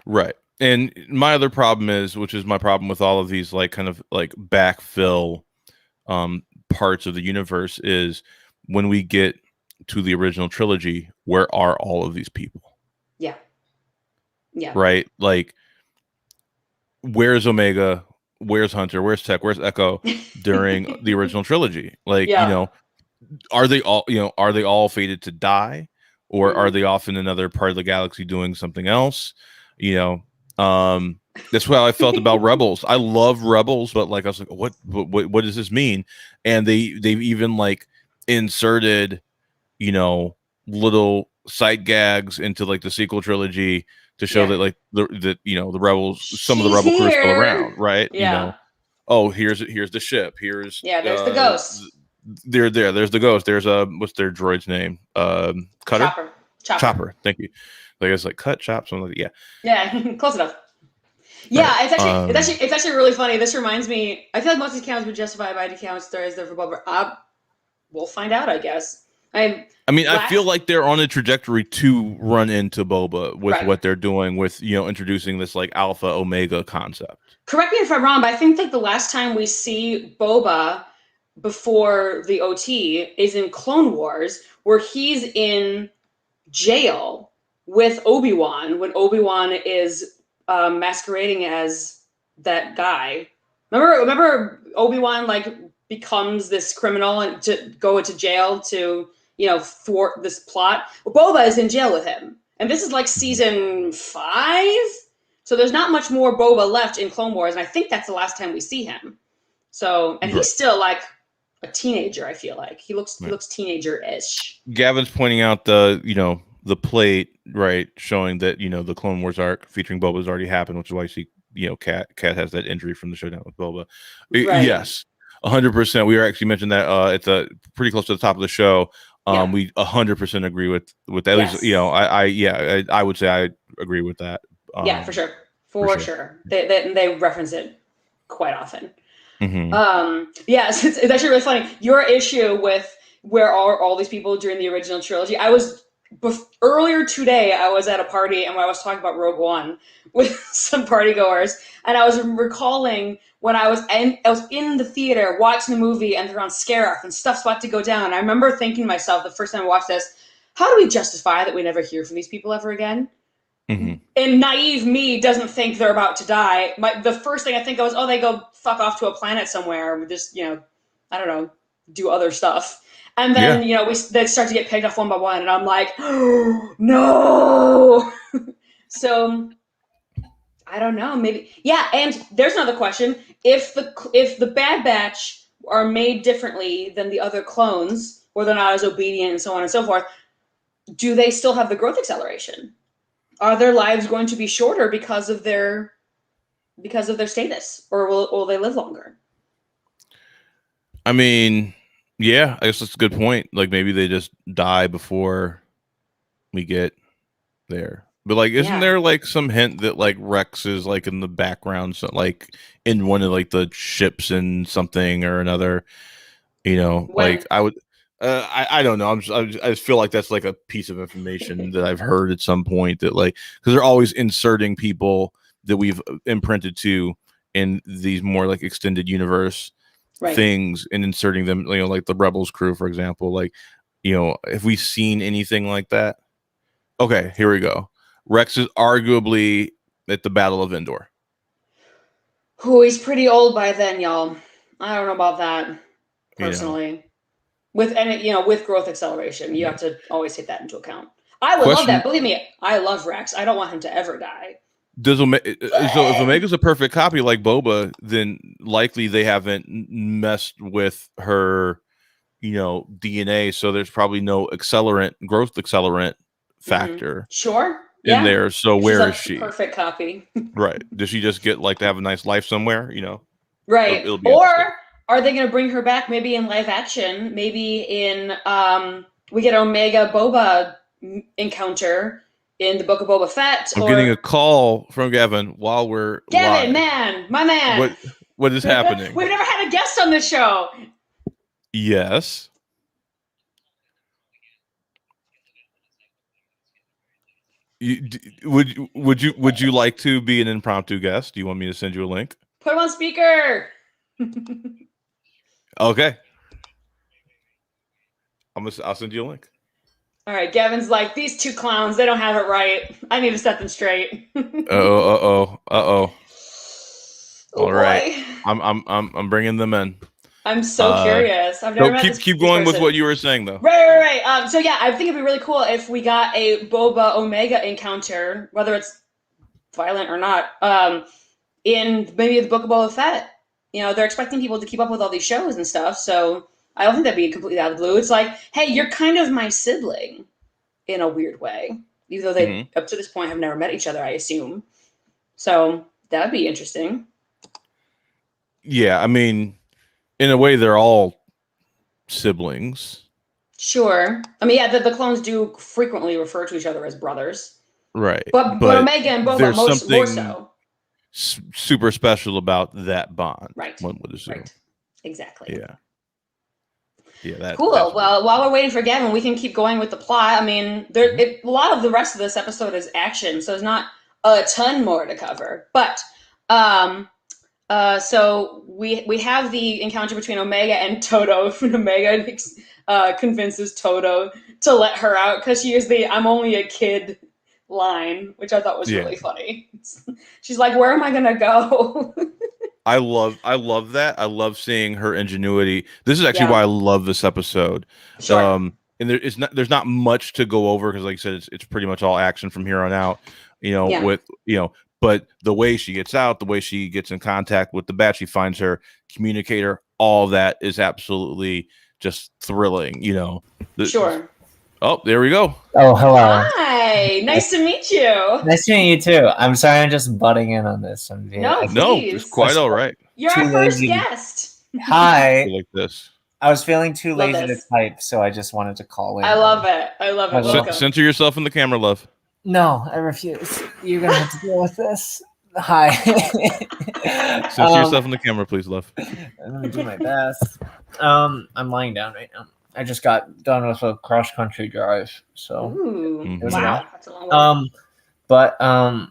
Right. And my other problem is, which is my problem with all of these like kind of like backfill parts of the universe, is when we get to the original trilogy, where are all of these people? Yeah. Yeah. Right? Like, where's Omega? Where's Hunter? Where's Tech? Where's Echo during the original trilogy? Like, Yeah. are they all fated to die, or are Mm-hmm. they off in another part of the galaxy doing something else? You know, that's how I felt about Rebels. I love Rebels, but like I was like, what does this mean? And they've even like inserted, you know, little sight gags into like the sequel trilogy to show Yeah. that like the rebels, some of the She's rebel crew is still here. around, right? Yeah. Oh, here's the ship. Here's Yeah, there's the ghost. there's the ghost. There's what's their droid's name? Cutter, Chopper. Chopper. Chopper. Thank you. Like it's like cut chop something like, yeah. Yeah, close enough. Right. Yeah, it's actually really funny. This reminds me. I feel like most of these accounts would justify by accounts there is there for Boba. We'll find out, I guess. I I mean, I feel last like they're on a trajectory to run into Boba with right. what they're doing with, introducing this like Alpha Omega concept. Correct me if I'm wrong, but I think like the last time we see Boba before the OT is in Clone Wars, where he's in jail with Obi-Wan when Obi-Wan is masquerading as that guy. Remember Obi-Wan like becomes this criminal and to go into jail to thwart this plot. Boba is in jail with him, and this is like season 5. So there's not much more Boba left in Clone Wars, and I think that's the last time we see him. So, and Right. he's still like a teenager. I feel like he Right. looks teenager-ish. Gavin's pointing out the plate, right, showing that the Clone Wars arc featuring Boba has already happened, which is why you see Kat has that injury from the showdown with Boba. Right. Yes, 100%. We actually mentioned that it's a pretty close to the top of the show. Yeah. We 100% agree with that. At least Yes. I would say I agree with that. Yeah, for sure. For For sure. sure. They reference it quite often. Hmm. Yes, it's actually really funny. Your issue with where are all these people during the original trilogy? Earlier today. I was at a party and I was talking about Rogue One with some party goers, and I was recalling when I was in the theater watching the movie and they're on Scarif and stuff's about to go down. I remember thinking to myself the first time I watched this, how do we justify that we never hear from these people ever again? Hmm. And naive me doesn't think they're about to die. The first thing I think of is, oh, they go fuck off to a planet somewhere, and just I don't know, do other stuff. And Yeah. then they start to get picked off one by one, and I'm like, oh, no. So I don't know, maybe yeah. And there's another question: if the Bad Batch are made differently than the other clones, or they're not as obedient, and so on and so forth, do they still have the growth acceleration? Are their lives going to be shorter because of their status, or will they live longer? I mean, yeah, I guess that's a good point. Like maybe they just die before we get there. But like, isn't Yeah. there like some hint that like Rex is like in the background, so like in one of like the ships in something or another? When Like I would. I don't know. I just feel like that's like a piece of information that I've heard at some point that like because they're always inserting people that we've imprinted to in these more like extended universe Right. things and inserting them. You know, like the Rebels crew, for example. Like, you know, have we seen anything like that? Okay, here we go. Rex is arguably at the Battle of Endor. Who he's pretty old by then, y'all. I don't know about that You know, personally. With any, with growth acceleration, you yeah. have to always take that into account. I would love that. Question: Believe me, I love Rex. I don't want him to ever die. Does so if But Omega's a perfect copy like Boba, then likely they haven't messed with her, you know, DNA. So there's probably no growth accelerant factor sure, in yeah. there. So If she's where is a she? perfect copy. Right? Does she just get like to have a nice life somewhere? You know, Right. it'll be Or interesting. are they going to bring her back maybe in live action? Maybe in we get Omega Boba encounter in the Book of Boba Fett, I'm getting or a call from Gavin while we're Gavin, live. man, my man. What is happening? We've never had a guest on this show. Yes. Would you like to be an impromptu guest? Do you want me to send you a link? Put him on speaker. Okay. I'll send you a link. All right, Gavin's like, these two clowns, they don't have it right. I need to set them straight. Oh. Oh All right. boy. I'm bringing them in. I'm so curious. I've never So met keep this going with person. what you were saying though. Right. So yeah, I think it'd be really cool if we got a Boba Omega encounter, whether it's violent or not, in maybe the Book of Boba Fett. They're expecting people to keep up with all these shows and stuff, so I don't think that'd be completely out of the blue. It's like, hey, you're kind of my sibling in a weird way, even though they, Mm-hmm. up to this point, have never met each other, I assume. So that'd be interesting. Yeah, I mean, in a way, they're all siblings, Sure. I mean, yeah, the clones do frequently refer to each other as brothers, right? but But Omega and Boba there's more something so. super special about that bond. Right. One would assume. Right. Exactly. Yeah. Cool. That's Well, while we're waiting for Gavin, we can keep going with the plot. I mean, a lot of the rest of this episode is action, so there's not a ton more to cover. But so we have the encounter between Omega and Toto. Omega convinces Toto to let her out because she used the "I'm only a kid" line, which I thought was yeah. really funny. She's like, "Where am I gonna go?" I love that. I love seeing her ingenuity. This is actually Yeah. why I love this episode. Sure. And there's not much to go over because, like I said, it's pretty much all action from here on out. Yeah. But the way she gets out, the way she gets in contact with the bat, she finds her communicator. All of that is absolutely just thrilling. Sure. Oh, there we go. Oh, hello. Hi. Nice to meet you. Nice to meet you too. I'm sorry I'm just butting in on this. No, No, please. it's quite all right. You're Too our first lazy. guest. Hi. Like this. I was feeling too Love lazy to this. type, so I just wanted to call in. I love it. Welcome. Center yourself in the camera, love. No, I refuse. You're gonna have to deal with this. Hi. Center yourself in the camera, please, love. I'm gonna do my best. I'm lying down right now. I just got done with a cross country drive, so Ooh. Mhm. Wow. That's a long way. But I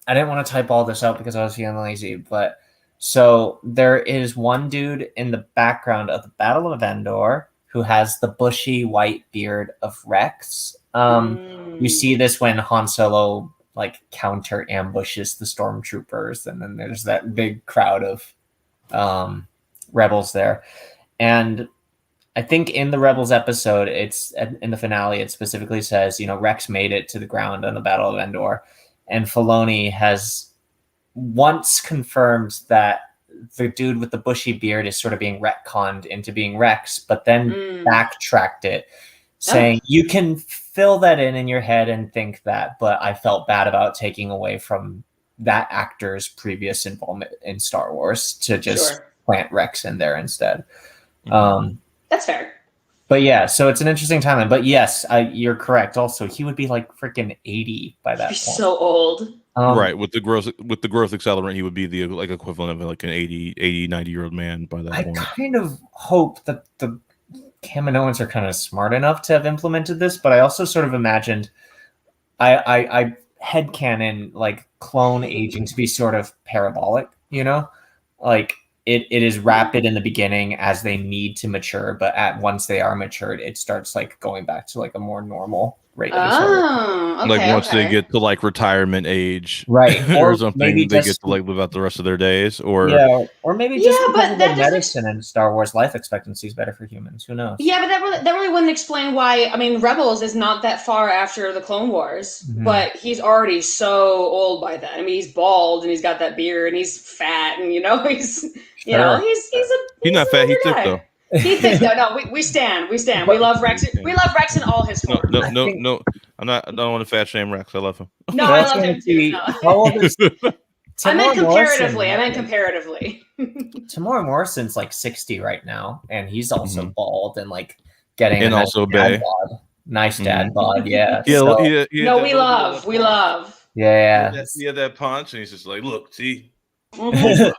didn't want to type all this out because I was feeling lazy. But so there is one dude in the background of the Battle of Endor who has the bushy white beard of Rex. You see this when Han Solo counter ambushes the stormtroopers, and then there's that big crowd of rebels there. And I think in the Rebels episode, it's in the finale, it specifically says, Rex made it to the ground on the Battle of Endor. And Filoni has once confirmed that the dude with the bushy beard is sort of being retconned into being Rex, but then backtracked it, saying you can fill that in your head and think that, but I felt bad about taking away from that actor's previous involvement in Star Wars to just plant Rex in there instead. That's fair. But yeah, so it's an interesting timeline. But yes, you're correct. Also, he would be like freaking 80 by that point. So old. Right, with the growth accelerant, he would be the equivalent of like an 80, 90-year-old man by that point. I kind of hope that the Kaminoans are kind of smart enough to have implemented this, but I also sort of imagined I headcanon like clone aging to be sort of parabolic, like it is rapid in the beginning as they need to mature, but once they are matured, it starts like going back to like a more normal rate of acceleration. Oh, Like okay, once they okay. get to like retirement age, Right. or Or maybe something, they get just to like live out the rest of their days, or yeah, or maybe Yeah, just because but of the that doesn't. medicine in Star Wars, life expectancy is better for humans. Who knows? Yeah, but that really wouldn't explain why. I mean, Rebels is not that far after the Clone Wars, Mhm. but he's already so old by then. I mean, he's bald and he's got that beard and he's fat and he's Sure. he's not an fat. older He's thick guy. though. He thinks no. We stand. We love Rex. We love Rex in all his No, forms. no, I no, think- no. I don't want to fat shame Rex. I love him. No, I That's love gonna him too. be No. how old is I meant Tamora Morrison? comparatively. I meant comparatively. Tamora Morrison's like 60 right now, and he's also Mhm. bald and like getting And a nice also dad Bay. bod. Nice dad Mhm. bod, yeah. Yeah, So, No, we love. We love. yeah. He had that punch, and he's just like, "Look, see." Mhm.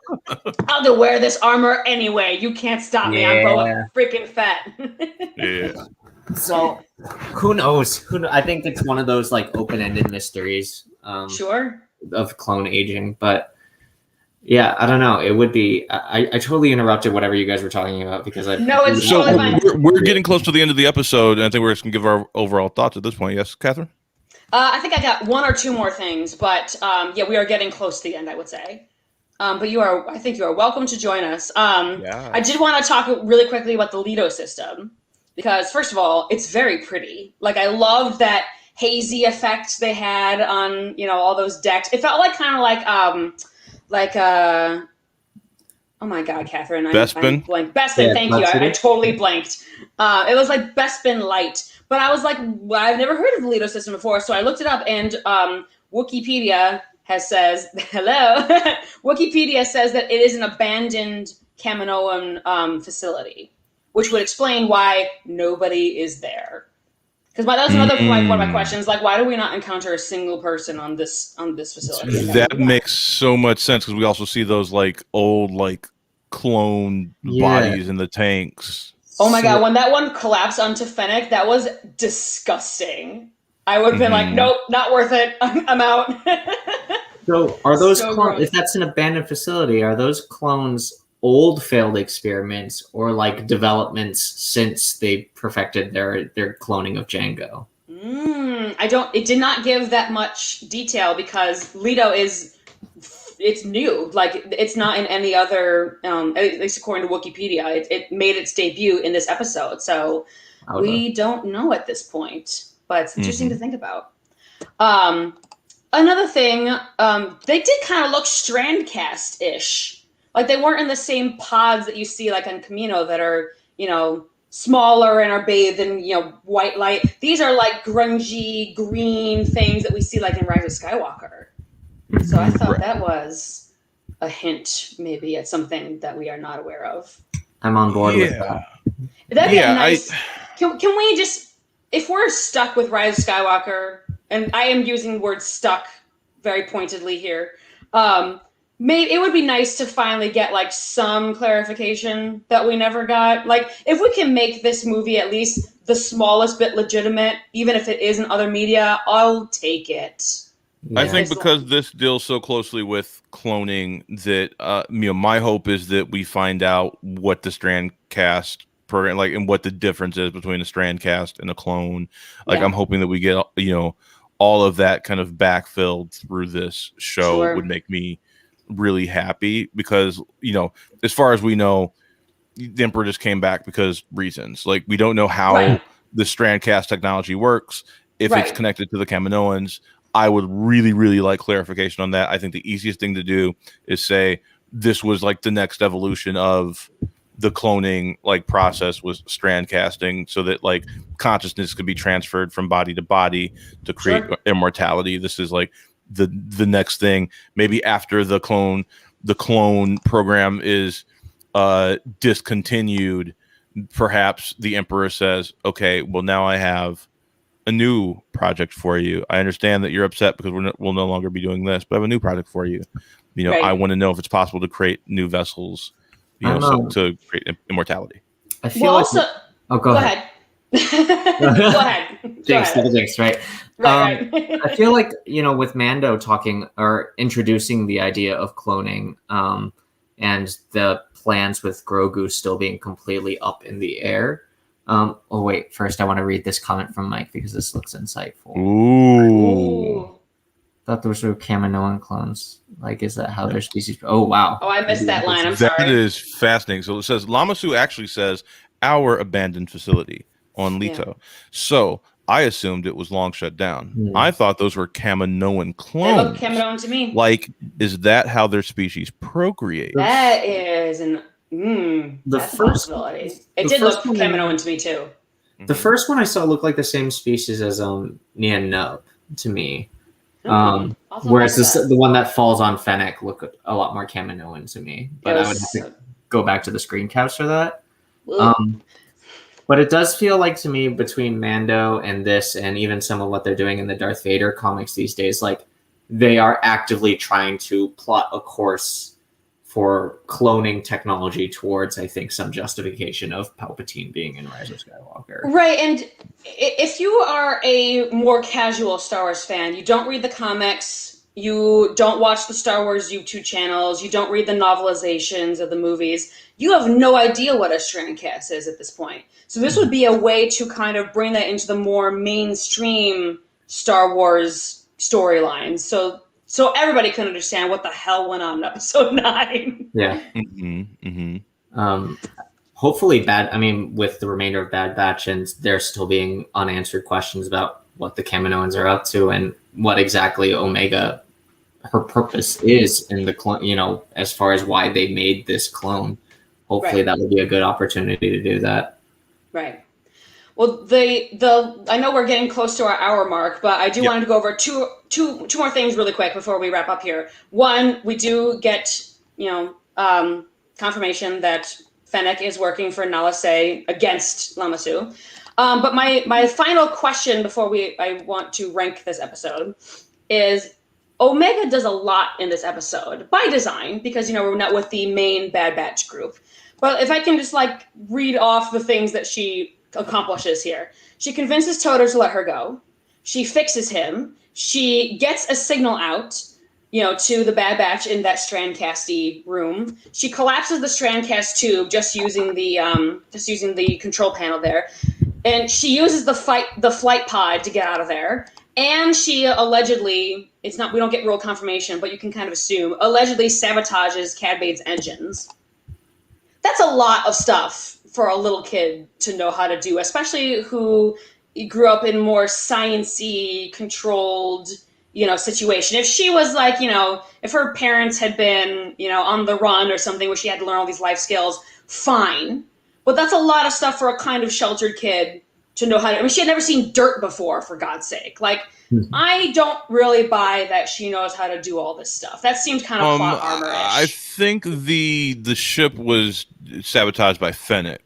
I'll to wear this armor anyway. You can't stop me. I'm Boba freaking Fett. Yeah. So, who knows? I think it's one of those like open-ended mysteries. Sure. Of clone aging, but yeah, I don't know. It would be. I totally interrupted whatever you guys were talking about because I. No, it's So totally fine. we're getting close to the end of the episode, and I think we're just gonna give our overall thoughts at this point. Yes, Catherine. I think I got one or two more things, but yeah, we are getting close to the end, I would say. But I think you are welcome to join us. Yeah. I did want to talk really quickly about the Lido system because, first of all, it's very pretty. Like, I loved that hazy effect they had on all those decks. It felt like kind of like oh my God, Catherine, I'm blank. Bespin, Yeah, thank you. I totally blanked. It was like Bespin Light. But I was like, well, I've never heard of the Lido system before, so I looked it up, and Wikipedia says, hello, Wikipedia says that it is an abandoned Kaminoan facility, which would explain why nobody is there. Because that was another one of my questions, like, why do we not encounter a single person on this facility? That makes so much sense because we also see those like old like clone bodies in the tanks. Oh my God, when that one collapsed onto Fennec, that was disgusting. I would have been like, nope, not worth it. I'm out. So are those gross. if that's an abandoned facility, are those clones old failed experiments or like developments since they perfected their cloning of Jango? It did not give that much detail because Lido it's new. Like, it's not in any other, at least according to Wikipedia, it made its debut in this episode. So we don't know at this point, but it's interesting to think about. Another thing, they did kind of look Strandcast-ish. Like, they weren't in the same pods that you see like on Camino that are, smaller and are bathed in, white light. These are like grungy green things that we see like in Rise of Skywalker. So I thought that was a hint, maybe, at something that we are not aware of. I'm on board with that. That'd be nice. Can we just, if we're stuck with Rise of Skywalker, and I am using the word stuck very pointedly here, maybe it would be nice to finally get like some clarification that we never got. Like, if we can make this movie at least the smallest bit legitimate, even if it is in other media, I'll take it. Yeah. I think because this deals so closely with cloning that my hope is that we find out what the Strandcast program and what the difference is between a Strandcast and a clone. Like, I'm hoping that we get all of that kind of backfilled through this show would make me really happy because as far as we know, the Emperor just came back because reasons. Like, we don't know how the Strandcast technology works, if it's connected to the Kaminoans. I would really, really like clarification on that. I think the easiest thing to do is say this was like the next evolution of the cloning process was strand casting, so that like consciousness could be transferred from body to body to create immortality. This is like the next thing. Maybe after the clone program is discontinued, perhaps the Emperor says, okay, well, now I have a new project for you. I understand that you're upset because we'll no longer be doing this, but I have a new project for you. I want to know if it's possible to create new vessels, to create immortality. I feel Oh, go ahead. Go ahead. Jinx, double jinx, right? Right. I feel like, with Mando talking or introducing the idea of cloning, and the plans with Grogu still being completely up in the air. Wait, first I want to read this comment from Mike because this looks insightful. Ooh. Thought those were Kaminoan clones. Like, is that how their species? Oh, wow. Oh, I missed that line. I'm That sorry. is fascinating. So it says Lamasu actually says our abandoned facility on Leto. Yeah. So I assumed it was long shut down. I thought those were Kaminoan clones. They look Kaminoan to me. Like, is that how their species procreate? That is that's a possibility. It did look Kaminoan to me too. The first one I saw looked like the same species as Nian Nub to me. Whereas the one that falls on Fennec looked a lot more Kaminoan to me. But I would have to go back to the screen caps for that. But it does feel like to me, between Mando and this, and even some of what they're doing in the Darth Vader comics these days, like they are actively trying to plot a course for cloning technology towards, I think, some justification of Palpatine being in Rise of Skywalker. Right, and if you are a more casual Star Wars fan, you don't read the comics, you don't watch the Star Wars YouTube channels, you don't read the novelizations of the movies, you have no idea what a Strandcast is at this point. So this would be a way to kind of bring that into the more mainstream Star Wars storylines. So everybody can understand what the hell went on in episode 9. Yeah. Hopefully with the remainder of Bad Batch and there still being unanswered questions about what the Kaminoans are up to and what exactly Omega, her purpose is in the clone, as far as why they made this clone. Hopefully that would be a good opportunity to do that. Right. Well, I know we're getting close to our hour mark, but I do want to go over two more things really quick before we wrap up here. One, we do get confirmation that Fennec is working for Nala Se against Lamasu. But my final question before I want to rank this episode is Omega does a lot in this episode by design because we're not with the main Bad Batch group. But if I can just read off the things that she accomplishes here. She convinces Toto to let her go. She fixes him. She gets a signal out, to the Bad Batch in that Strandcasty room. She collapses the Strandcast tube just using the control panel there. And she uses the flight pod to get out of there. And she allegedly, we don't get real confirmation, but you can kind of assume, allegedly sabotages Cad Bade's engines. That's a lot of stuff for a little kid to know how to do, especially who grew up in more science-y, controlled, situation. If she was if her parents had been, on the run or something where she had to learn all these life skills, fine. But that's a lot of stuff for a kind of sheltered kid to know how to. She had never seen dirt before, for God's sake. I don't really buy that she knows how to do all this stuff. That seemed kind of plot armor-ish. I think the ship was sabotaged by Fennec.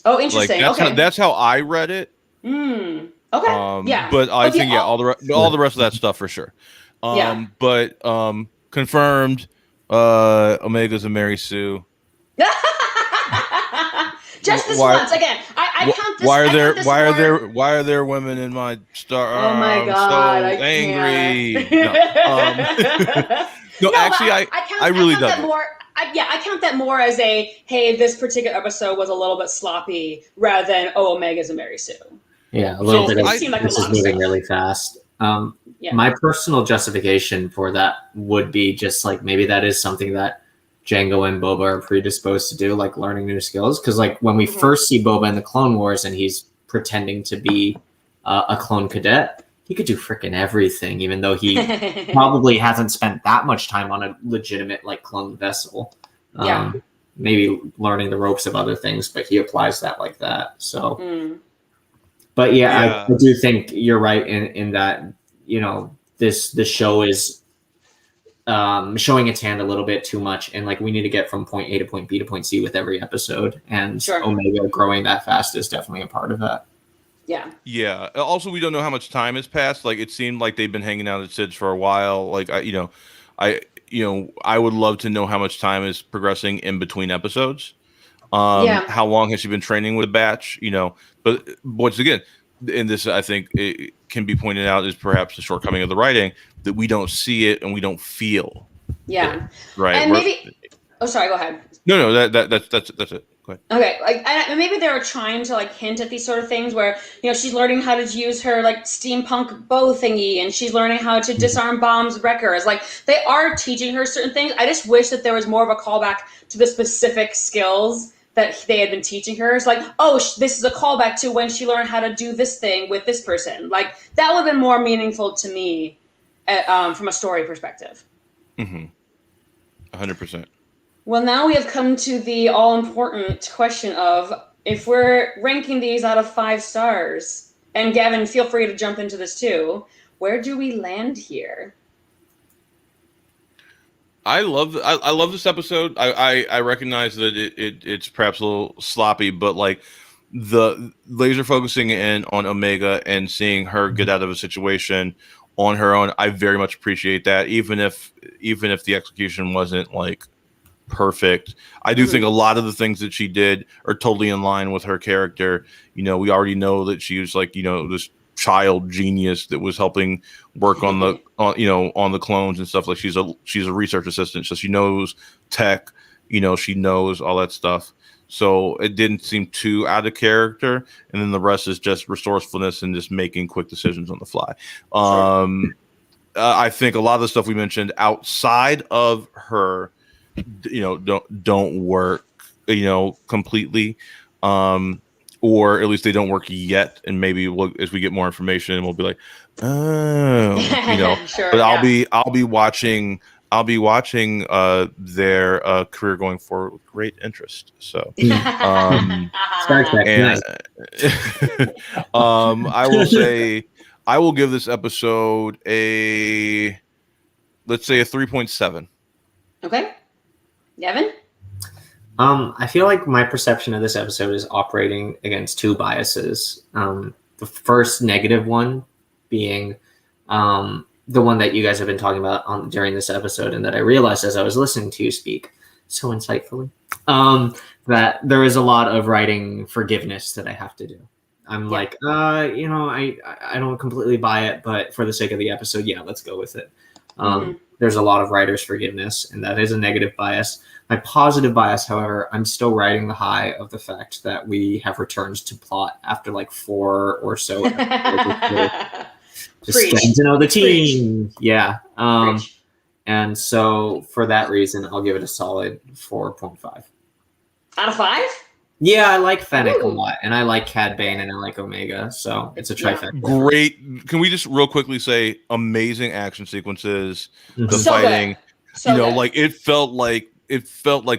Oh, interesting. That's how I read it. Okay. Yeah. But I think all the rest of that stuff for sure. But confirmed. Omega's a Mary Sue. Just this once again. I count this. Why are there women in my star? Oh my God! I'm so angry. No, actually, I really count that more. I count that more as this particular episode was a little bit sloppy rather than Omega's a Mary Sue. Yeah, a little bit. This is moving really fast. My personal justification for that would be just maybe that is something that Jango and Boba are predisposed to do, learning new skills. Because when we first see Boba in the Clone Wars and he's pretending to be a clone cadet, he could do freaking everything, even though he probably hasn't spent that much time on a legitimate clone vessel. Maybe learning the ropes of other things, but he applies that like that. So, but I do think you're right in that this show is showing its hand a little bit too much, and we need to get from point A to point B to point C with every episode, and Omega growing that fast is definitely a part of that. Yeah. Also, we don't know how much time has passed. It seemed like they've been hanging out at Sid's for a while. I would love to know how much time is progressing in between episodes. Yeah. How long has she been training with Batch? You know, but once again, and this I think it can be pointed out is perhaps the shortcoming of the writing that we don't see it and we don't feel it, Yeah. right? And maybe, oh, sorry, go ahead. No, that's it. Go ahead. Okay, like maybe they were trying to like hint at these sort of things where she's learning how to use her like steampunk bow thingy, and she's learning how to disarm bombs, wreckers. Like they are teaching her certain things. I just wish that there was more of a callback to the specific skills that they had been teaching her. It's like, oh, this is a callback to when she learned how to do this thing with this person. Like that would have been more meaningful to me, from a story perspective. 100%. Well, now we have come to the all-important question of if we're ranking these out of 5 stars, and Gavin, feel free to jump into this too, where do we land here? I love this episode. I recognize that it's perhaps a little sloppy, but like the laser focusing in on Omega and seeing her get out of a situation on her own, I very much appreciate that. Even if the execution wasn't like perfect, I do think a lot of the things that she did are totally in line with her character. You know, we already know that she was like, this child genius that was helping work on the on the clones and stuff. Like she's a research assistant, so she knows tech, she knows all that stuff. So it didn't seem too out of character, and then the rest is just resourcefulness and just making quick decisions on the fly. I think a lot of the stuff we mentioned outside of her don't work completely, or at least they don't work yet, and maybe as we get more information we'll be like, oh, Sure, but I'll be watching their career going forward with great interest. So Star Trek, and nice. I will say I will give this episode let's say a 3.7. Okay. Gavin? I feel like my perception of this episode is operating against 2 biases. The first negative one being the one that you guys have been talking about during this episode, and that I realized as I was listening to you speak so insightfully, that there is a lot of writing forgiveness that I have to do. I'm like, I don't completely buy it, but for the sake of the episode, yeah, let's go with it. There's a lot of writer's forgiveness, and that is a negative bias. My positive bias, however, I'm still riding the high of the fact that we have returns to plot after like 4 or so episodes. Just getting to know the team. Preach. Yeah. And so for that reason, I'll give it a solid 4.5. Out of 5? Yeah, I like Fennec a lot, and I like Cad Bane, and I like Omega, so it's a trifecta. Yeah. Great. Can we just real quickly say amazing action sequences, the so fighting, good. So good. Like it felt like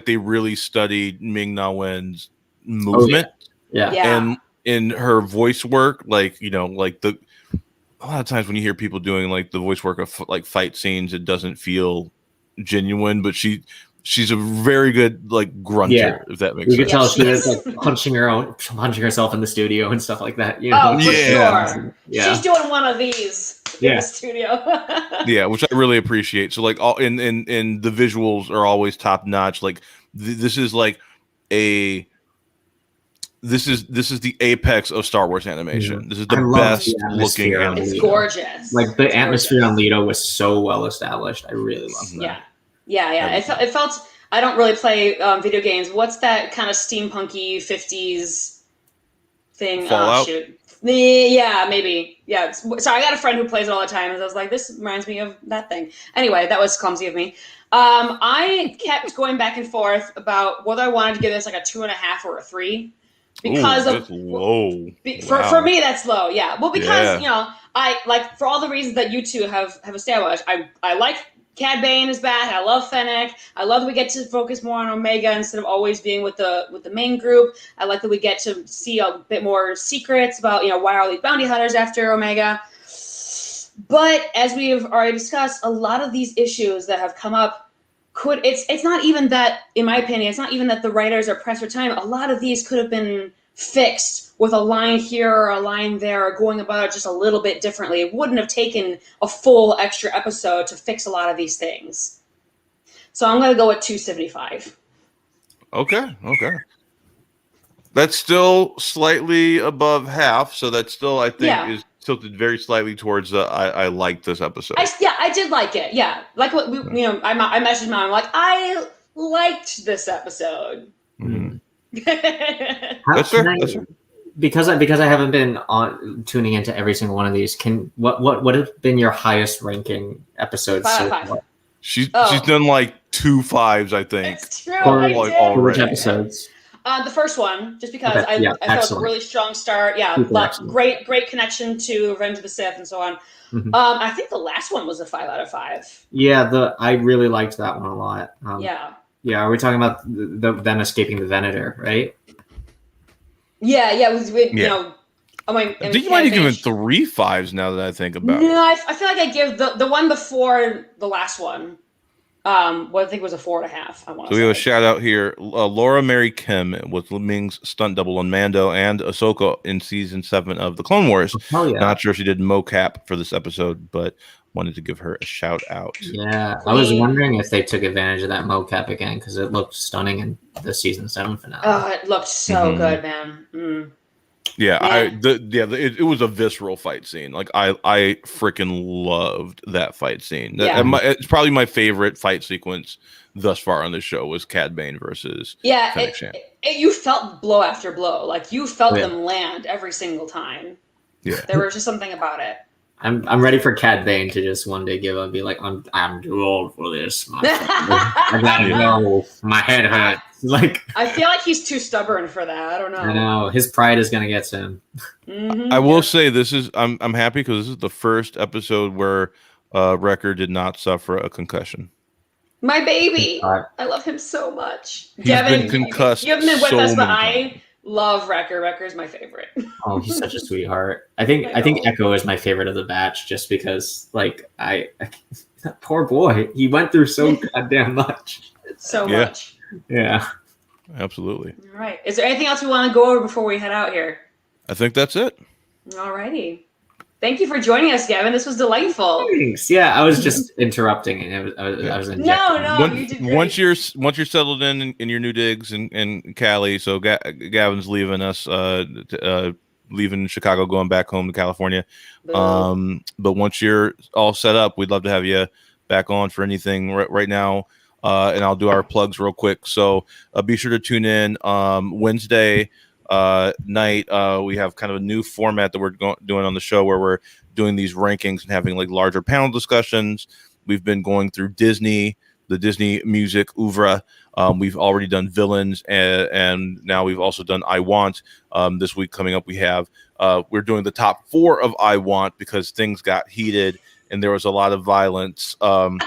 they really studied Ming-Na Wen's movement. Yeah. And in her voice work, like a lot of times when you hear people doing like the voice work of like fight scenes, it doesn't feel genuine, but she's a very good like grunter, if that makes sense. You can tell she was like punching herself in the studio and stuff like that. Oh, for sure. Yeah. She's doing one of these in the studio. Yeah, which I really appreciate. So like all in the visuals are always top notch. Like this is like this is the apex of Star Wars animation. This is the best looking animation. It's gorgeous. Like the atmosphere on Leto was so well established. I really love that. Yeah. It felt. I don't really play video games. What's that kind of steampunky 50s thing? Fallout? Yeah, maybe. Yeah. Sorry, I got a friend who plays it all the time, and I was like, this reminds me of that thing. Anyway, that was clumsy of me. I kept going back and forth about whether I wanted to give this like a 2.5 or a 3. Because that's low. For me, that's low. Yeah. Well, because I like for all the reasons that you two have established. I like Cad Bane is back. I love Fennec. I love that we get to focus more on Omega instead of always being with the main group. I like that we get to see a bit more secrets about why are all these bounty hunters after Omega. But as we've already discussed, a lot of these issues that have come up. It's not even that, in my opinion, it's not even that the writers are pressed for time. A lot of these could have been fixed with a line here or a line there, or going about it just a little bit differently. It wouldn't have taken a full extra episode to fix a lot of these things. So I'm going to go with 275. Okay. That's still slightly above half, so that still I think is tilted very slightly towards I liked this episode. I did like it. Yeah, like what I messaged Mom. I'm like, I liked this episode. Mm-hmm. That's fair. Because I haven't been tuning into every single one of these. What have been your highest ranking episodes? 5 out of 5. She's done like 2 5s, I think. It's true. I which episodes? The first one, just because I thought it was a really strong start. Yeah, great connection to Revenge of the Sith and so on. Mm-hmm. I think the last one was a 5 out of 5. Yeah, I really liked that one a lot. Yeah. Are we talking about them escaping the Venator, right? Yeah. You know, I think you might have given 3 5s now that I think about it. No, I feel like I give the one before the last one. What I think was a 4.5. So we have a shout out here. Laura Mary Kim was Ming's stunt double on Mando and Ahsoka in season 7 of the Clone Wars. Oh, yeah. Not sure if she did mocap for this episode, but wanted to give her a shout out. Yeah, I was wondering if they took advantage of that mocap again because it looked stunning in the season 7 finale. Oh, it looked so good, man. Mm. Yeah, it was a visceral fight scene. Like I freaking loved that fight scene. It's probably my favorite fight sequence thus far on the show was Cad Bane versus Fennec Shand. You felt blow after blow. Like you felt them land every single time. Yeah, there was just something about it. I'm ready for Cad Bane to just one day give up and be like, I'm too old for this. I gotta go. My head hurts. Like I feel like he's too stubborn for that. I don't know. I know his pride is gonna get to him. Mm-hmm. I will say this is I'm happy because this is the first episode where Wrecker did not suffer a concussion. My baby, I love him so much. He's been concussed. You haven't been with us, but I love Wrecker. Wrecker's my favorite. Oh, he's such a sweetheart. I think Echo is my favorite of the batch, just because like that poor boy, he went through so goddamn much. So much. Yeah. Absolutely. All right. Is there anything else we want to go over before we head out here? I think that's it. All righty. Thank you for joining us, Gavin. This was delightful. Thanks. Yeah, I was just interrupting and I was injecting. No, you did great. Once you're settled in your new digs in Cali, so Gavin's leaving us, leaving Chicago, going back home to California. But once you're all set up, we'd love to have you back on for anything right now. And I'll do our plugs real quick. So be sure to tune in Wednesday night. We have kind of a new format that we're doing on the show where we're doing these rankings and having like larger panel discussions. We've been going through the Disney music oeuvre. We've already done villains, and now we've also done I Want. This week coming up, we're doing the top 4 of I Want because things got heated and there was a lot of violence. And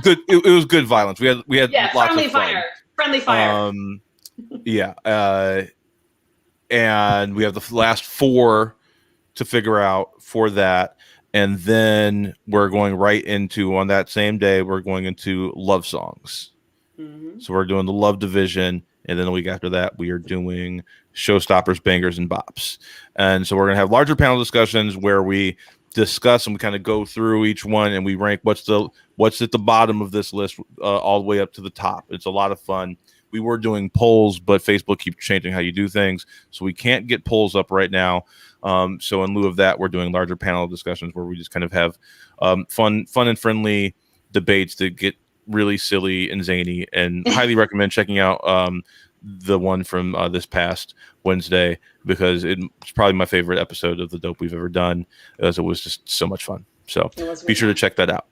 good, it was good violence. We had lots of fun. Friendly fire. And we have the last 4 to figure out for that. And then we're going right into, on that same day, we're going into love songs. Mm-hmm. So we're doing the love division. And then the week after that, we are doing showstoppers, bangers, and bops. And so we're going to have larger panel discussions where we discuss and we kind of go through each one and we rank what's at the bottom of this list all the way up to the top. It's a lot of fun. We were doing polls, but Facebook keeps changing how you do things, so we can't get polls up right now. So in lieu of that, we're doing larger panel discussions where we just kind of have fun and friendly debates that get really silly and zany. And highly recommend checking out the one from this past Wednesday because it's probably my favorite episode of the Dope we've ever done, as it was just so much fun. So be sure to check that out.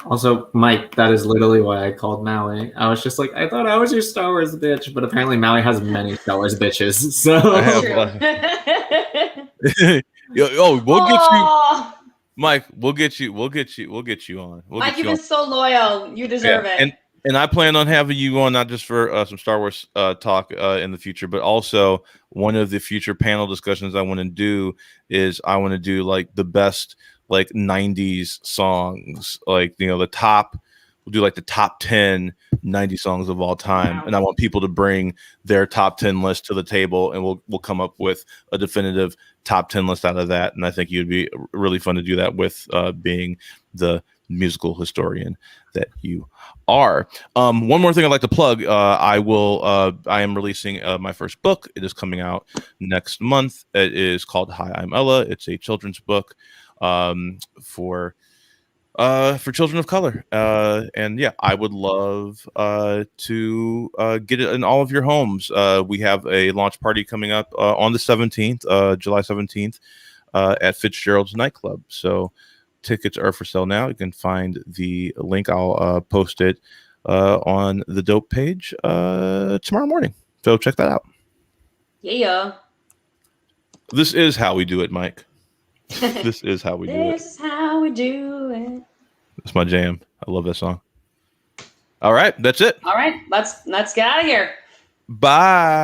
Also, Mike, that is literally why I called Maui. I was just like, I thought I was your Star Wars bitch, but apparently Maui has many Star Wars bitches. So, we'll get you, Mike. We'll get you on. Mike, you've been so loyal. You deserve it. And I plan on having you on not just for some Star Wars talk in the future, but also one of the future panel discussions I want to do is I want to do like the best like 90s songs, like the top. We'll do like the top 10 90 songs of all time, and I want people to bring their top 10 list to the table, and we'll come up with a definitive top 10 list out of that. And I think you'd be really fun to do that with being the musical historian that you are. One more thing I'd like to plug. I am releasing my first book. It is coming out next month. It is called Hi, I'm Ella. It's a children's book for children of color. And yeah, I would love to get it in all of your homes. We have a launch party coming up on the 17th, July 17th, at Fitzgerald's nightclub. So tickets are for sale now. You can find the link. I'll post it on the Dope page tomorrow morning. So check that out. Yeah. This is how we do it, Mike. This is how we do it. This is how we do it. That's my jam. I love that song. All right, that's it. All right, let's get out of here. Bye.